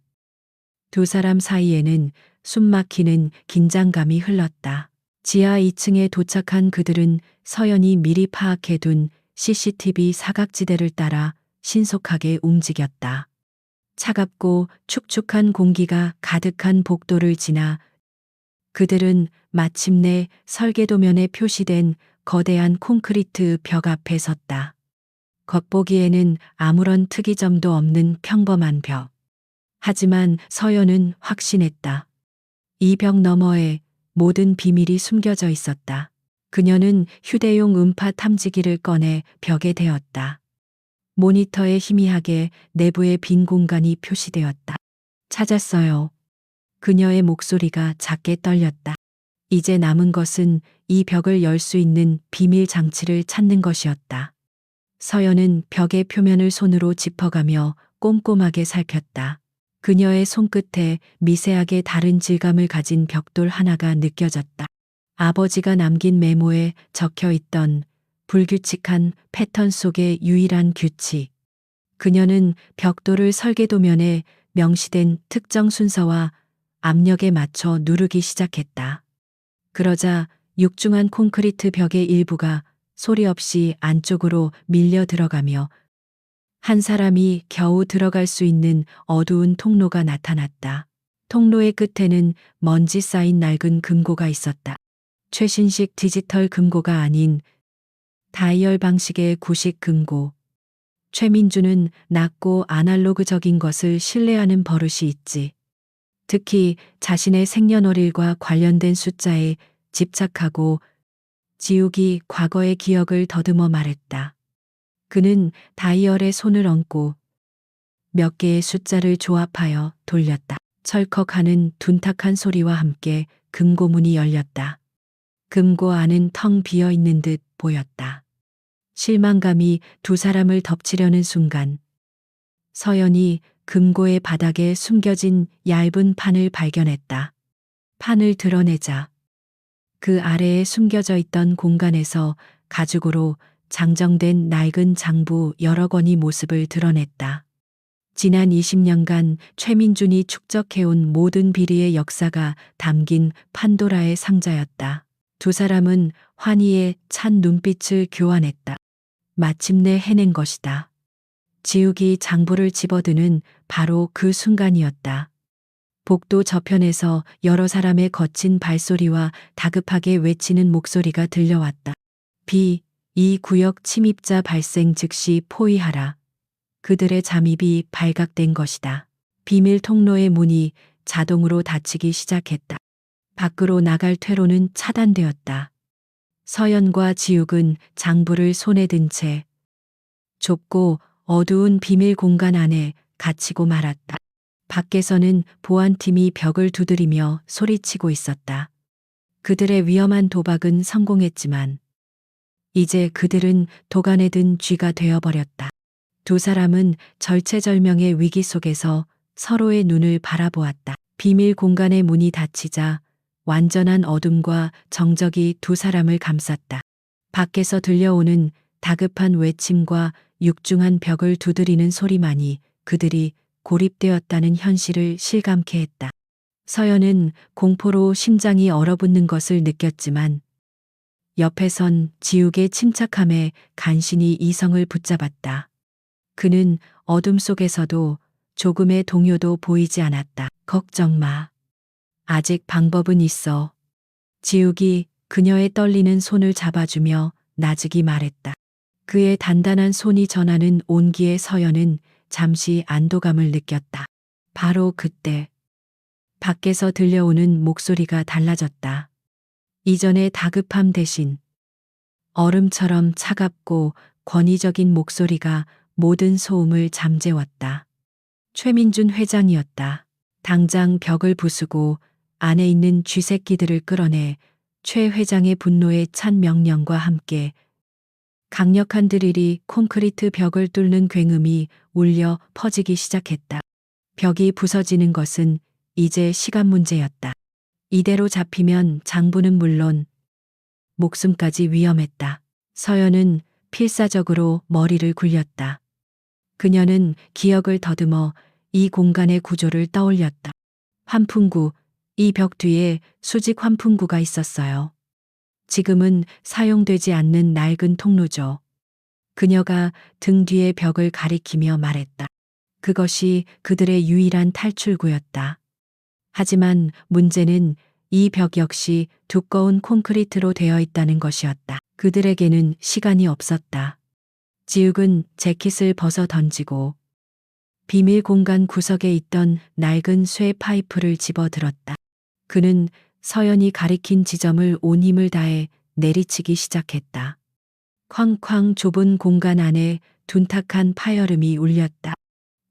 두 사람 사이에는 숨막히는 긴장감이 흘렀다. 지하 2층에 도착한 그들은 서연이 미리 파악해둔 CCTV 사각지대를 따라 신속하게 움직였다. 차갑고 축축한 공기가 가득한 복도를 지나 그들은 마침내 설계도면에 표시된 거대한 콘크리트 벽 앞에 섰다. 겉보기에는 아무런 특이점도 없는 평범한 벽. 하지만 서연은 확신했다. 이 벽 너머에 모든 비밀이 숨겨져 있었다. 그녀는 휴대용 음파 탐지기를 꺼내 벽에 대었다. 모니터에 희미하게 내부의 빈 공간이 표시되었다. 찾았어요. 그녀의 목소리가 작게 떨렸다. 이제 남은 것은 이 벽을 열 수 있는 비밀 장치를 찾는 것이었다. 서연은 벽의 표면을 손으로 짚어가며 꼼꼼하게 살폈다. 그녀의 손끝에 미세하게 다른 질감을 가진 벽돌 하나가 느껴졌다. 아버지가 남긴 메모에 적혀 있던 불규칙한 패턴 속의 유일한 규칙. 그녀는 벽돌을 설계도면에 명시된 특정 순서와 압력에 맞춰 누르기 시작했다. 그러자 육중한 콘크리트 벽의 일부가 소리 없이 안쪽으로 밀려 들어가며 한 사람이 겨우 들어갈 수 있는 어두운 통로가 나타났다. 통로의 끝에는 먼지 쌓인 낡은 금고가 있었다. 최신식 디지털 금고가 아닌 다이얼 방식의 구식 금고. 최민주는 낮고 아날로그적인 것을 신뢰하는 버릇이 있지. 특히 자신의 생년월일과 관련된 숫자에 집착하고 지욱이 과거의 기억을 더듬어 말했다. 그는 다이얼에 손을 얹고 몇 개의 숫자를 조합하여 돌렸다. 철컥하는 둔탁한 소리와 함께 금고문이 열렸다. 금고 안은 텅 비어 있는 듯 보였다. 실망감이 두 사람을 덮치려는 순간 서연이 금고의 바닥에 숨겨진 얇은 판을 발견했다. 판을 드러내자 그 아래에 숨겨져 있던 공간에서 가죽으로 장정된 낡은 장부 여러 권이 모습을 드러냈다. 지난 20년간 최민준이 축적해온 모든 비리의 역사가 담긴 판도라의 상자였다. 두 사람은 환희에 찬 눈빛을 교환했다. 마침내 해낸 것이다. 지욱이 장부를 집어드는 바로 그 순간이었다. 복도 저편에서 여러 사람의 거친 발소리와 다급하게 외치는 목소리가 들려왔다. 이 구역 침입자 발생 즉시 포위하라. 그들의 잠입이 발각된 것이다. 비밀 통로의 문이 자동으로 닫히기 시작했다. 밖으로 나갈 퇴로는 차단되었다. 서연과 지욱은 장부를 손에 든 채 좁고 어두운 비밀 공간 안에 갇히고 말았다. 밖에서는 보안팀이 벽을 두드리며 소리치고 있었다. 그들의 위험한 도박은 성공했지만 이제 그들은 도간에 든 쥐가 되어버렸다. 두 사람은 절체절명의 위기 속에서 서로의 눈을 바라보았다. 비밀 공간의 문이 닫히자 완전한 어둠과 정적이 두 사람을 감쌌다. 밖에서 들려오는 다급한 외침과 육중한 벽을 두드리는 소리만이 그들이 고립되었다는 현실을 실감케 했다. 서연은 공포로 심장이 얼어붙는 것을 느꼈지만 옆에선 지욱의 침착함에 간신히 이성을 붙잡았다. 그는 어둠 속에서도 조금의 동요도 보이지 않았다. 걱정 마. 아직 방법은 있어. 지욱이 그녀의 떨리는 손을 잡아주며 나직이 말했다. 그의 단단한 손이 전하는 온기에 서연은 잠시 안도감을 느꼈다. 바로 그때 밖에서 들려오는 목소리가 달라졌다. 이전의 다급함 대신 얼음처럼 차갑고 권위적인 목소리가 모든 소음을 잠재웠다. 최민준 회장이었다. 당장 벽을 부수고 안에 있는 쥐새끼들을 끌어내 최 회장의 분노에 찬 명령과 함께 강력한 드릴이 콘크리트 벽을 뚫는 굉음이 울려 퍼지기 시작했다. 벽이 부서지는 것은 이제 시간 문제였다. 이대로 잡히면 장부는 물론 목숨까지 위험했다. 서연은 필사적으로 머리를 굴렸다. 그녀는 기억을 더듬어 이 공간의 구조를 떠올렸다. 환풍구, 이 벽 뒤에 수직 환풍구가 있었어요. 지금은 사용되지 않는 낡은 통로죠. 그녀가 등 뒤의 벽을 가리키며 말했다. 그것이 그들의 유일한 탈출구였다. 하지만 문제는 이 벽 역시 두꺼운 콘크리트로 되어 있다는 것이었다. 그들에게는 시간이 없었다. 지욱은 재킷을 벗어 던지고 비밀 공간 구석에 있던 낡은 쇠 파이프를 집어 들었다. 그는 서연이 가리킨 지점을 온 힘을 다해 내리치기 시작했다. 쾅쾅 좁은 공간 안에 둔탁한 파열음이 울렸다.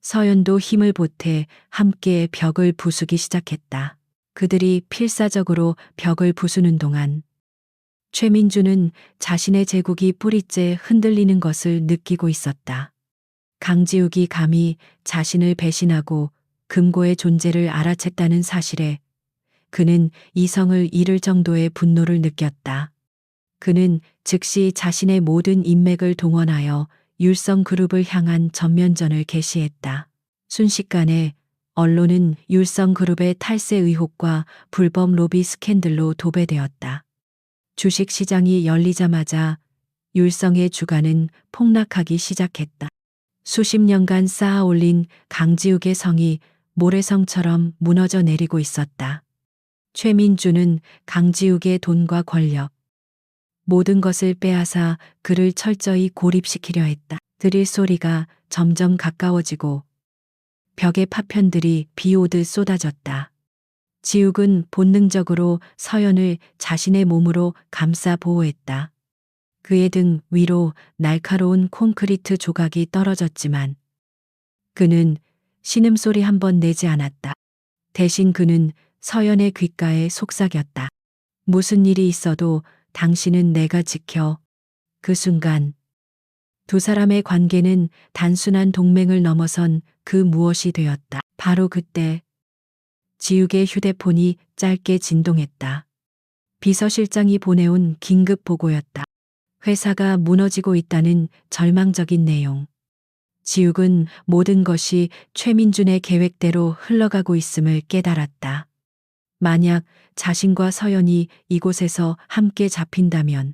서연도 힘을 보태 함께 벽을 부수기 시작했다. 그들이 필사적으로 벽을 부수는 동안 최민주는 자신의 제국이 뿌리째 흔들리는 것을 느끼고 있었다. 강지욱이 감히 자신을 배신하고 금고의 존재를 알아챘다는 사실에 그는 이성을 잃을 정도의 분노를 느꼈다. 그는 즉시 자신의 모든 인맥을 동원하여 율성그룹을 향한 전면전을 개시했다. 순식간에 언론은 율성그룹의 탈세 의혹과 불법 로비 스캔들로 도배되었다. 주식시장이 열리자마자 율성의 주가는 폭락하기 시작했다. 수십 년간 쌓아 올린 강지욱의 성이 모래성처럼 무너져 내리고 있었다. 최민주는 강지욱의 돈과 권력, 모든 것을 빼앗아 그를 철저히 고립시키려 했다. 드릴 소리가 점점 가까워지고 벽의 파편들이 비 오듯 쏟아졌다. 지욱은 본능적으로 서연을 자신의 몸으로 감싸 보호했다. 그의 등 위로 날카로운 콘크리트 조각이 떨어졌지만 그는 신음소리 한 번 내지 않았다. 대신 그는 서연의 귓가에 속삭였다. 무슨 일이 있어도 당신은 내가 지켜. 그 순간 두 사람의 관계는 단순한 동맹을 넘어선 그 무엇이 되었다. 바로 그때 지욱의 휴대폰이 짧게 진동했다. 비서실장이 보내온 긴급 보고였다. 회사가 무너지고 있다는 절망적인 내용. 지욱은 모든 것이 최민준의 계획대로 흘러가고 있음을 깨달았다. 만약 자신과 서연이 이곳에서 함께 잡힌다면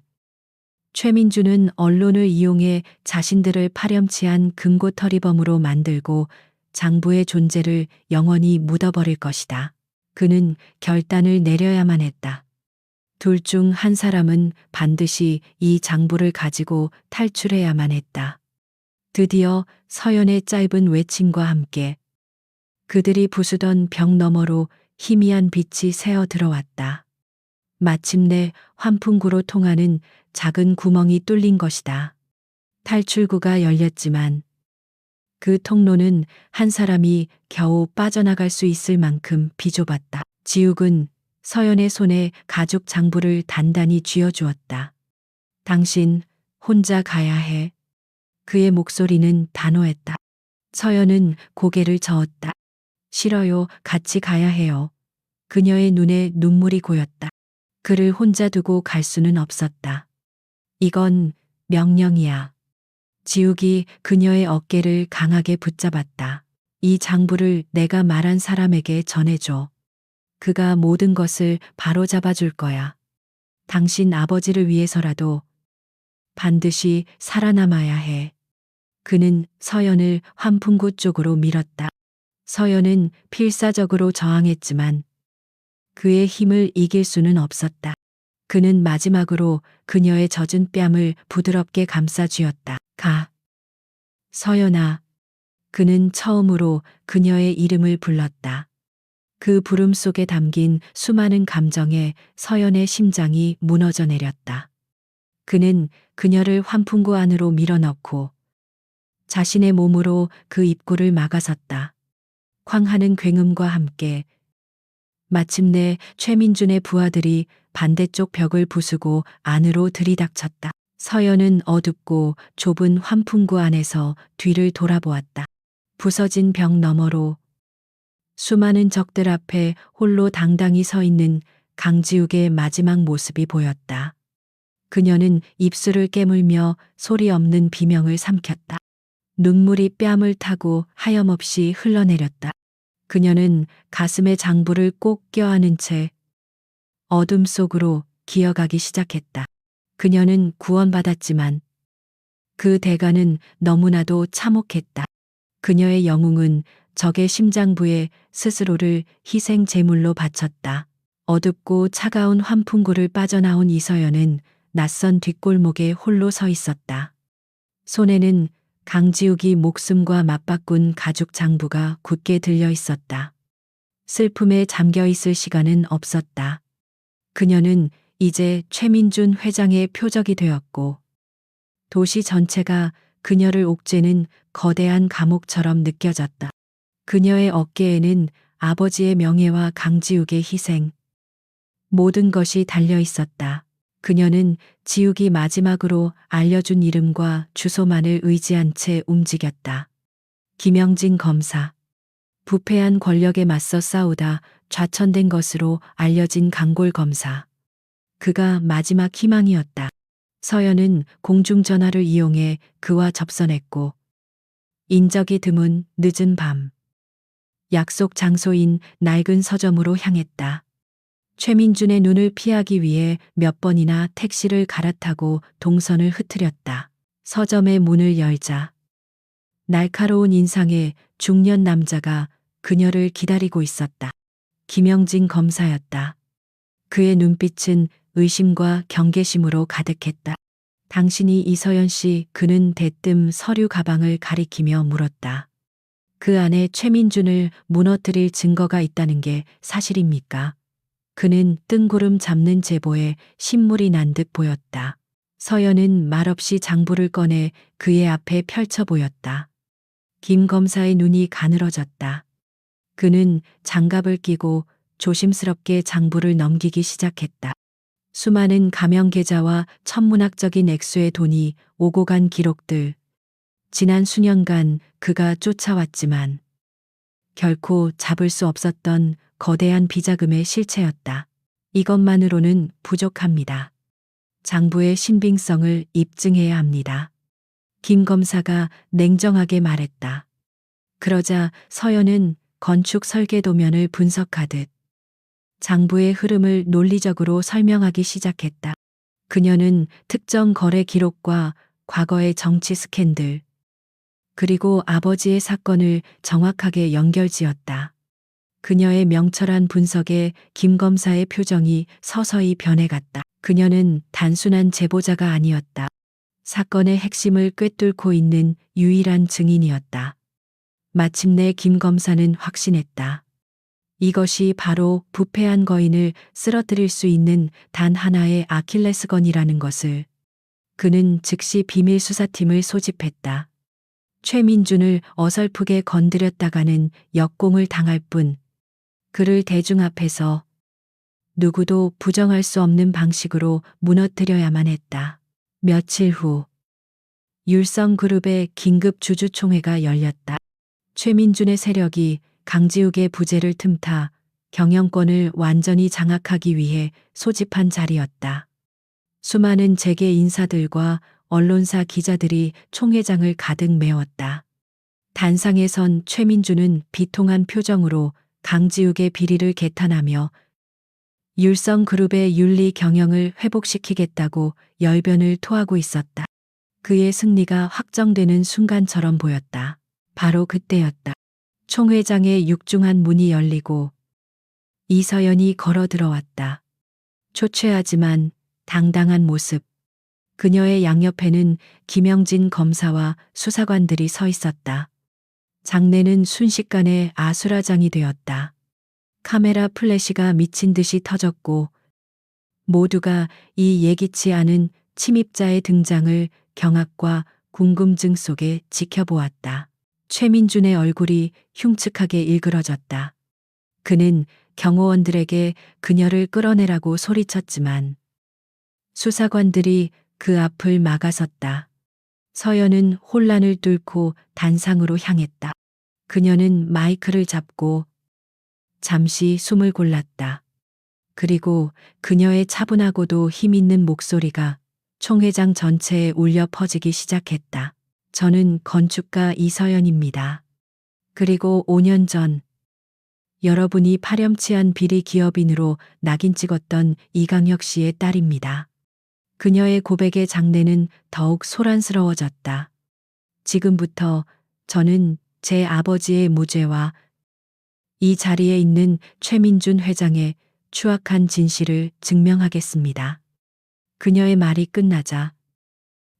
최민준은 언론을 이용해 자신들을 파렴치한 금고털이범으로 만들고 장부의 존재를 영원히 묻어버릴 것이다. 그는 결단을 내려야만 했다. 둘 중 한 사람은 반드시 이 장부를 가지고 탈출해야만 했다. 드디어 서연의 짧은 외침과 함께 그들이 부수던 벽 너머로 희미한 빛이 새어 들어왔다. 마침내 환풍구로 통하는 작은 구멍이 뚫린 것이다. 탈출구가 열렸지만 그 통로는 한 사람이 겨우 빠져나갈 수 있을 만큼 비좁았다. 지욱은 서연의 손에 가죽 장부를 단단히 쥐어주었다. 당신 혼자 가야 해. 그의 목소리는 단호했다. 서연은 고개를 저었다. 싫어요. 같이 가야 해요. 그녀의 눈에 눈물이 고였다. 그를 혼자 두고 갈 수는 없었다. 이건 명령이야. 지욱이 그녀의 어깨를 강하게 붙잡았다. 이 장부를 내가 말한 사람에게 전해줘. 그가 모든 것을 바로잡아 줄 거야. 당신 아버지를 위해서라도 반드시 살아남아야 해. 그는 서연을 환풍구 쪽으로 밀었다. 서연은 필사적으로 저항했지만 그의 힘을 이길 수는 없었다. 그는 마지막으로 그녀의 젖은 뺨을 부드럽게 감싸 쥐었다. 가. 서연아. 그는 처음으로 그녀의 이름을 불렀다. 그 부름 속에 담긴 수많은 감정에 서연의 심장이 무너져 내렸다. 그는 그녀를 환풍구 안으로 밀어넣고 자신의 몸으로 그 입구를 막아섰다. 쾅하는 굉음과 함께 마침내 최민준의 부하들이 반대쪽 벽을 부수고 안으로 들이닥쳤다. 서연은 어둡고 좁은 환풍구 안에서 뒤를 돌아보았다. 부서진 벽 너머로 수많은 적들 앞에 홀로 당당히 서 있는 강지욱의 마지막 모습이 보였다. 그녀는 입술을 깨물며 소리 없는 비명을 삼켰다. 눈물이 뺨을 타고 하염없이 흘러내렸다. 그녀는 가슴에 장부를 꼭 껴안은 채 어둠 속으로 기어가기 시작했다. 그녀는 구원받았지만 그 대가는 너무나도 참혹했다. 그녀의 영웅은 적의 심장부에 스스로를 희생 제물로 바쳤다. 어둡고 차가운 환풍구를 빠져나온 이서연은 낯선 뒷골목에 홀로 서 있었다. 손에는 강지욱이 목숨과 맞바꾼 가죽 장부가 굳게 들려 있었다. 슬픔에 잠겨 있을 시간은 없었다. 그녀는 이제 최민준 회장의 표적이 되었고 도시 전체가 그녀를 옥죄는 거대한 감옥처럼 느껴졌다. 그녀의 어깨에는 아버지의 명예와 강지욱의 희생, 모든 것이 달려 있었다. 그녀는 지욱이 마지막으로 알려준 이름과 주소만을 의지한 채 움직였다. 김영진 검사. 부패한 권력에 맞서 싸우다 좌천된 것으로 알려진 강골 검사. 그가 마지막 희망이었다. 서연은 공중전화를 이용해 그와 접선했고 인적이 드문 늦은 밤 약속 장소인 낡은 서점으로 향했다. 최민준의 눈을 피하기 위해 몇 번이나 택시를 갈아타고 동선을 흐트렸다. 서점의 문을 열자 날카로운 인상의 중년 남자가 그녀를 기다리고 있었다. 김영진 검사였다. 그의 눈빛은 의심과 경계심으로 가득했다. 당신이 이서연 씨, 그는 대뜸 서류 가방을 가리키며 물었다. 그 안에 최민준을 무너뜨릴 증거가 있다는 게 사실입니까? 그는 뜬구름 잡는 제보에 신물이 난 듯 보였다. 서연은 말없이 장부를 꺼내 그의 앞에 펼쳐 보였다. 김 검사의 눈이 가늘어졌다. 그는 장갑을 끼고 조심스럽게 장부를 넘기기 시작했다. 수많은 가명 계좌와 천문학적인 액수의 돈이 오고 간 기록들. 지난 수년간 그가 쫓아왔지만 결코 잡을 수 없었던 거대한 비자금의 실체였다. 이것만으로는 부족합니다. 장부의 신빙성을 입증해야 합니다. 김 검사가 냉정하게 말했다. 그러자 서연은 건축 설계 도면을 분석하듯 장부의 흐름을 논리적으로 설명하기 시작했다. 그녀는 특정 거래 기록과 과거의 정치 스캔들, 그리고 아버지의 사건을 정확하게 연결지었다. 그녀의 명철한 분석에 김 검사의 표정이 서서히 변해갔다. 그녀는 단순한 제보자가 아니었다. 사건의 핵심을 꿰뚫고 있는 유일한 증인이었다. 마침내 김 검사는 확신했다. 이것이 바로 부패한 거인을 쓰러뜨릴 수 있는 단 하나의 아킬레스건이라는 것을. 그는 즉시 비밀 수사팀을 소집했다. 최민준을 어설프게 건드렸다가는 역공을 당할 뿐, 그를 대중 앞에서 누구도 부정할 수 없는 방식으로 무너뜨려야만 했다. 며칠 후 율성그룹의 긴급 주주총회가 열렸다. 최민준의 세력이 강지욱의 부재를 틈타 경영권을 완전히 장악하기 위해 소집한 자리였다. 수많은 재계 인사들과 언론사 기자들이 총회장을 가득 메웠다. 단상에 선 최민준은 비통한 표정으로 강지욱의 비리를 개탄하며 율성그룹의 윤리 경영을 회복시키겠다고 열변을 토하고 있었다. 그의 승리가 확정되는 순간처럼 보였다. 바로 그때였다. 총회장의 육중한 문이 열리고 이서연이 걸어 들어왔다. 초췌하지만 당당한 모습. 그녀의 양옆에는 김영진 검사와 수사관들이 서 있었다. 장내는 순식간에 아수라장이 되었다. 카메라 플래시가 미친 듯이 터졌고 모두가 이 예기치 않은 침입자의 등장을 경악과 궁금증 속에 지켜보았다. 최민준의 얼굴이 흉측하게 일그러졌다. 그는 경호원들에게 그녀를 끌어내라고 소리쳤지만 수사관들이 그 앞을 막아섰다. 서연은 혼란을 뚫고 단상으로 향했다. 그녀는 마이크를 잡고 잠시 숨을 골랐다. 그리고 그녀의 차분하고도 힘있는 목소리가 총회장 전체에 울려 퍼지기 시작했다. 저는 건축가 이서연입니다. 그리고 5년 전 여러분이 파렴치한 비리 기업인으로 낙인 찍었던 이강혁 씨의 딸입니다. 그녀의 고백의 장내는 더욱 소란스러워졌다. 지금부터 저는 제 아버지의 무죄와 이 자리에 있는 최민준 회장의 추악한 진실을 증명하겠습니다. 그녀의 말이 끝나자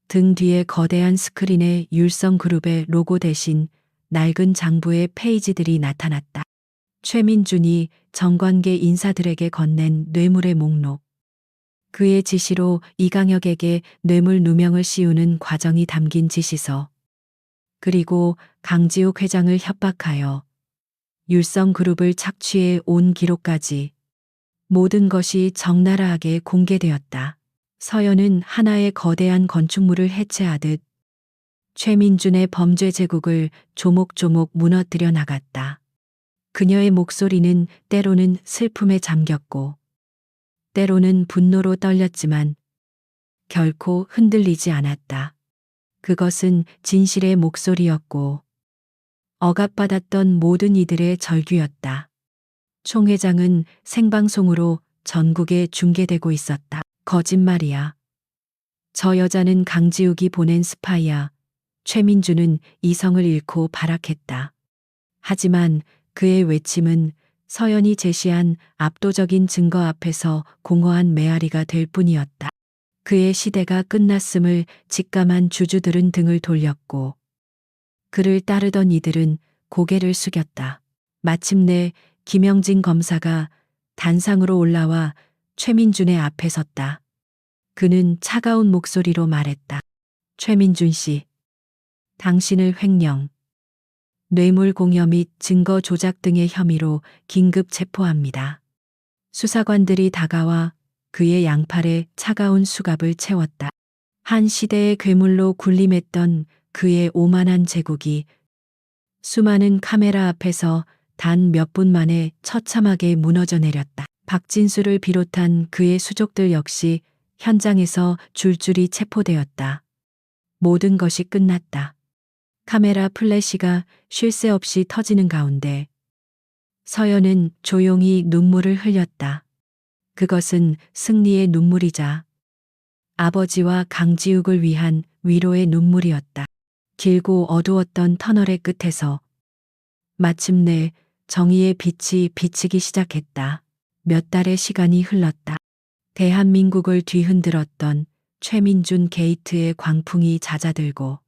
등 뒤에 거대한 스크린에 율성그룹의 로고 대신 낡은 장부의 페이지들이 나타났다. 최민준이 정관계 인사들에게 건넨 뇌물의 목록. 그의 지시로 이강혁에게 뇌물 누명을 씌우는 과정이 담긴 지시서. 그리고 강지욱 회장을 협박하여 율성그룹을 착취해 온 기록까지. 모든 것이 적나라하게 공개되었다. 서연은 하나의 거대한 건축물을 해체하듯 최민준의 범죄 제국을 조목조목 무너뜨려 나갔다. 그녀의 목소리는 때로는 슬픔에 잠겼고 때로는 분노로 떨렸지만 결코 흔들리지 않았다. 그것은 진실의 목소리였고 억압받았던 모든 이들의 절규였다. 총회장은 생방송으로 전국에 중계되고 있었다. 거짓말이야. 저 여자는 강지욱이 보낸 스파이야. 최민주는 이성을 잃고 발악했다. 하지만 그의 외침은 서연이 제시한 압도적인 증거 앞에서 공허한 메아리가 될 뿐이었다. 그의 시대가 끝났음을 직감한 주주들은 등을 돌렸고 그를 따르던 이들은 고개를 숙였다. 마침내 김영진 검사가 단상으로 올라와 최민준의 앞에 섰다. 그는 차가운 목소리로 말했다. 최민준 씨, 당신을 횡령, 뇌물 공여 및 증거 조작 등의 혐의로 긴급 체포합니다. 수사관들이 다가와 그의 양팔에 차가운 수갑을 채웠다. 한 시대의 괴물로 군림했던 그의 오만한 제국이 수많은 카메라 앞에서 단 몇 분 만에 처참하게 무너져 내렸다. 박진수를 비롯한 그의 수족들 역시 현장에서 줄줄이 체포되었다. 모든 것이 끝났다. 카메라 플래시가 쉴 새 없이 터지는 가운데 서연은 조용히 눈물을 흘렸다. 그것은 승리의 눈물이자 아버지와 강지욱을 위한 위로의 눈물이었다. 길고 어두웠던 터널의 끝에서 마침내 정의의 빛이 비치기 시작했다. 몇 달의 시간이 흘렀다. 대한민국을 뒤흔들었던 최민준 게이트의 광풍이 잦아들고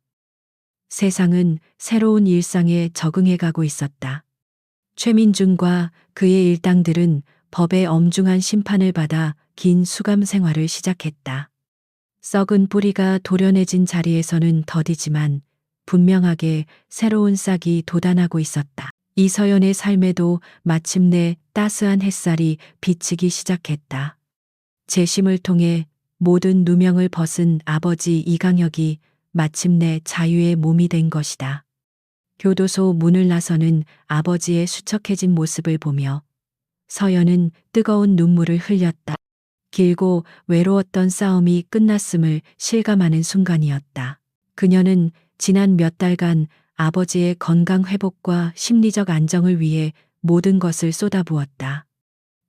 세상은 새로운 일상에 적응해 가고 있었다. 최민준과 그의 일당들은 법의 엄중한 심판을 받아 긴 수감 생활을 시작했다. 썩은 뿌리가 도려내진 자리에서는 더디지만 분명하게 새로운 싹이 돋아나고 있었다. 이서연의 삶에도 마침내 따스한 햇살이 비치기 시작했다. 재심을 통해 모든 누명을 벗은 아버지 이강혁이 마침내 자유의 몸이 된 것이다. 교도소 문을 나서는 아버지의 수척해진 모습을 보며 서연은 뜨거운 눈물을 흘렸다. 길고 외로웠던 싸움이 끝났음을 실감하는 순간이었다. 그녀는 지난 몇 달간 아버지의 건강 회복과 심리적 안정을 위해 모든 것을 쏟아부었다.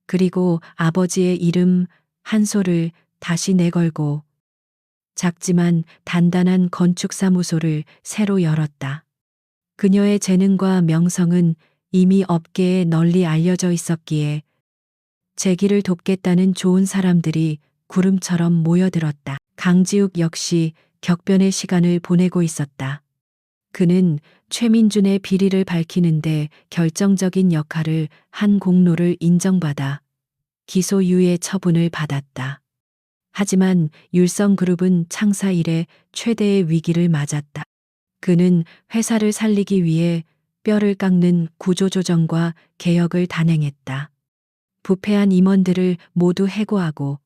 그리고 아버지의 이름 한소를 다시 내걸고 작지만 단단한 건축사무소를 새로 열었다. 그녀의 재능과 명성은 이미 업계에 널리 알려져 있었기에 재기를 돕겠다는 좋은 사람들이 구름처럼 모여들었다. 강지욱 역시 격변의 시간을 보내고 있었다. 그는 최민준의 비리를 밝히는데 결정적인 역할을 한 공로를 인정받아 기소유예 처분을 받았다. 하지만 율성그룹은 창사 이래 최대의 위기를 맞았다. 그는 회사를 살리기 위해 뼈를 깎는 구조조정과 개혁을 단행했다. 부패한 임원들을 모두 해고하고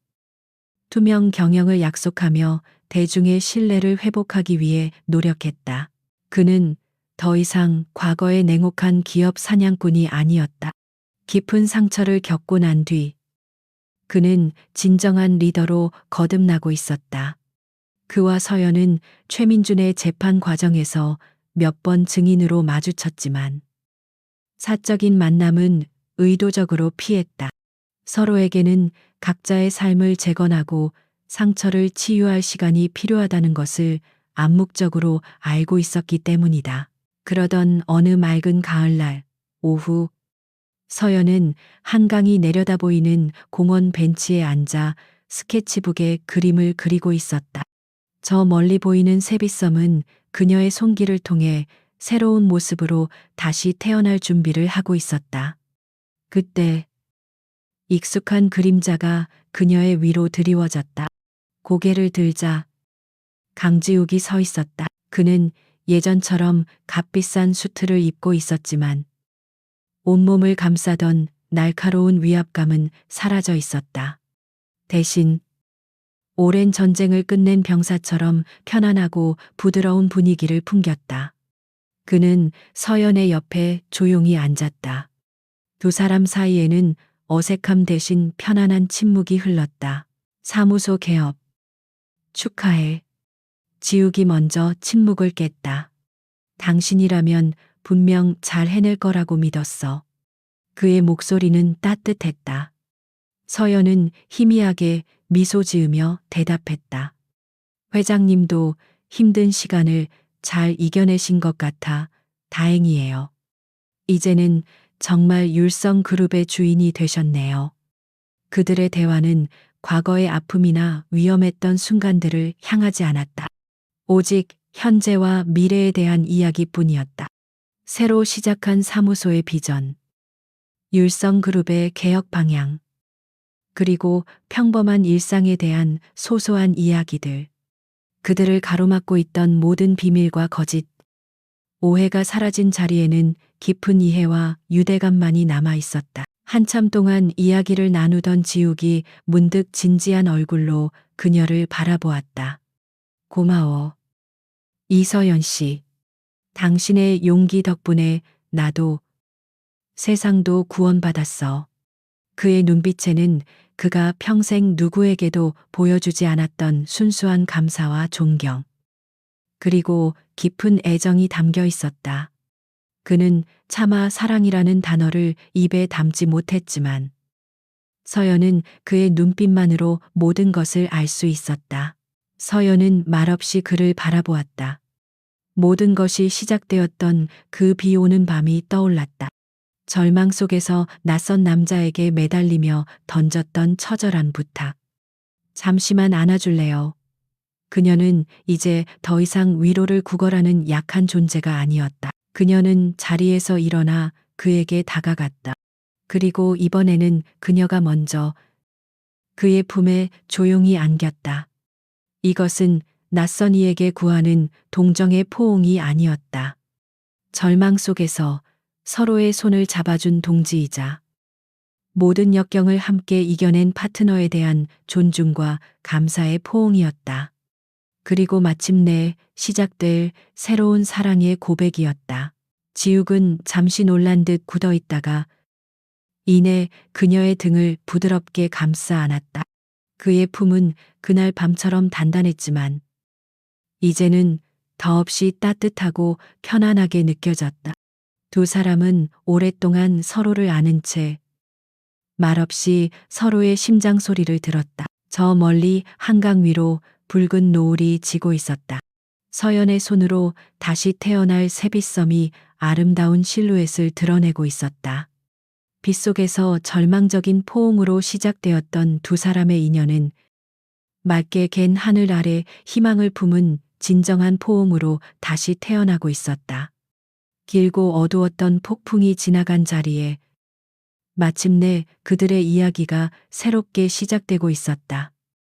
투명 경영을 약속하며 대중의 신뢰를 회복하기 위해 노력했다. 그는 더 이상 과거의 냉혹한 기업 사냥꾼이 아니었다. 깊은 상처를 겪고 난 뒤 그는 진정한 리더로 거듭나고 있었다. 그와 서연은 최민준의 재판 과정에서 몇 번 증인으로 마주쳤지만 사적인 만남은 의도적으로 피했다. 서로에게는 각자의 삶을 재건하고 상처를 치유할 시간이 필요하다는 것을 암묵적으로 알고 있었기 때문이다. 그러던 어느 맑은 가을날 오후 서연은 한강이 내려다 보이는 공원 벤치에 앉아 스케치북에 그림을 그리고 있었다. 저 멀리 보이는 세빛섬은 그녀의 손길을 통해 새로운 모습으로 다시 태어날 준비를 하고 있었다. 그때 익숙한 그림자가 그녀의 위로 드리워졌다. 고개를 들자 강지욱이 서 있었다. 그는 예전처럼 값비싼 수트를 입고 있었지만 온몸을 감싸던 날카로운 위압감은 사라져 있었다. 대신 오랜 전쟁을 끝낸 병사처럼 편안하고 부드러운 분위기를 풍겼다. 그는 서연의 옆에 조용히 앉았다. 두 사람 사이에는 어색함 대신 편안한 침묵이 흘렀다. 사무소 개업. 축하해. 지욱이 먼저 침묵을 깼다. 당신이라면 분명 잘 해낼 거라고 믿었어. 그의 목소리는 따뜻했다. 서연은 희미하게 미소 지으며 대답했다. 회장님도 힘든 시간을 잘 이겨내신 것 같아 다행이에요. 이제는 정말 율성 그룹의 주인이 되셨네요. 그들의 대화는 과거의 아픔이나 위험했던 순간들을 향하지 않았다. 오직 현재와 미래에 대한 이야기뿐이었다. 새로 시작한 사무소의 비전, 율성 그룹의 개혁 방향, 그리고 평범한 일상에 대한 소소한 이야기들. 그들을 가로막고 있던 모든 비밀과 거짓, 오해가 사라진 자리에는 깊은 이해와 유대감만이 남아 있었다. 한참 동안 이야기를 나누던 지욱이 문득 진지한 얼굴로 그녀를 바라보았다. 고마워. 이서연 씨. 당신의 용기 덕분에 나도 세상도 구원받았어. 그의 눈빛에는 그가 평생 누구에게도 보여주지 않았던 순수한 감사와 존경, 그리고 깊은 애정이 담겨 있었다. 그는 차마 사랑이라는 단어를 입에 담지 못했지만 서연은 그의 눈빛만으로 모든 것을 알 수 있었다. 서연은 말없이 그를 바라보았다. 모든 것이 시작되었던 그 비 오는 밤이 떠올랐다. 절망 속에서 낯선 남자에게 매달리며 던졌던 처절한 부탁. 잠시만 안아줄래요? 그녀는 이제 더 이상 위로를 구걸하는 약한 존재가 아니었다. 그녀는 자리에서 일어나 그에게 다가갔다. 그리고 이번에는 그녀가 먼저 그의 품에 조용히 안겼다. 이것은 낯선 이에게 구하는 동정의 포옹이 아니었다. 절망 속에서 서로의 손을 잡아준 동지이자 모든 역경을 함께 이겨낸 파트너에 대한 존중과 감사의 포옹이었다. 그리고 마침내 시작될 새로운 사랑의 고백이었다. 지욱은 잠시 놀란 듯 굳어 있다가 이내 그녀의 등을 부드럽게 감싸 안았다. 그의 품은 그날 밤처럼 단단했지만 이제는 더없이 따뜻하고 편안하게 느껴졌다. 두 사람은 오랫동안 서로를 아는 채 말없이 서로의 심장 소리를 들었다. 저 멀리 한강 위로 붉은 노을이 지고 있었다. 서연의 손으로 다시 태어날 새빗섬이 아름다운 실루엣을 드러내고 있었다. 빗속에서 절망적인 포옹으로 시작되었던 두 사람의 인연은 맑게 갠 하늘 아래 희망을 품은 진정한 포옹으로 다시 태어나고 있었다. 길고 어두웠던 폭풍이 지나간 자리에 마침내 그들의 이야기가 새롭게 시작되고 있었다.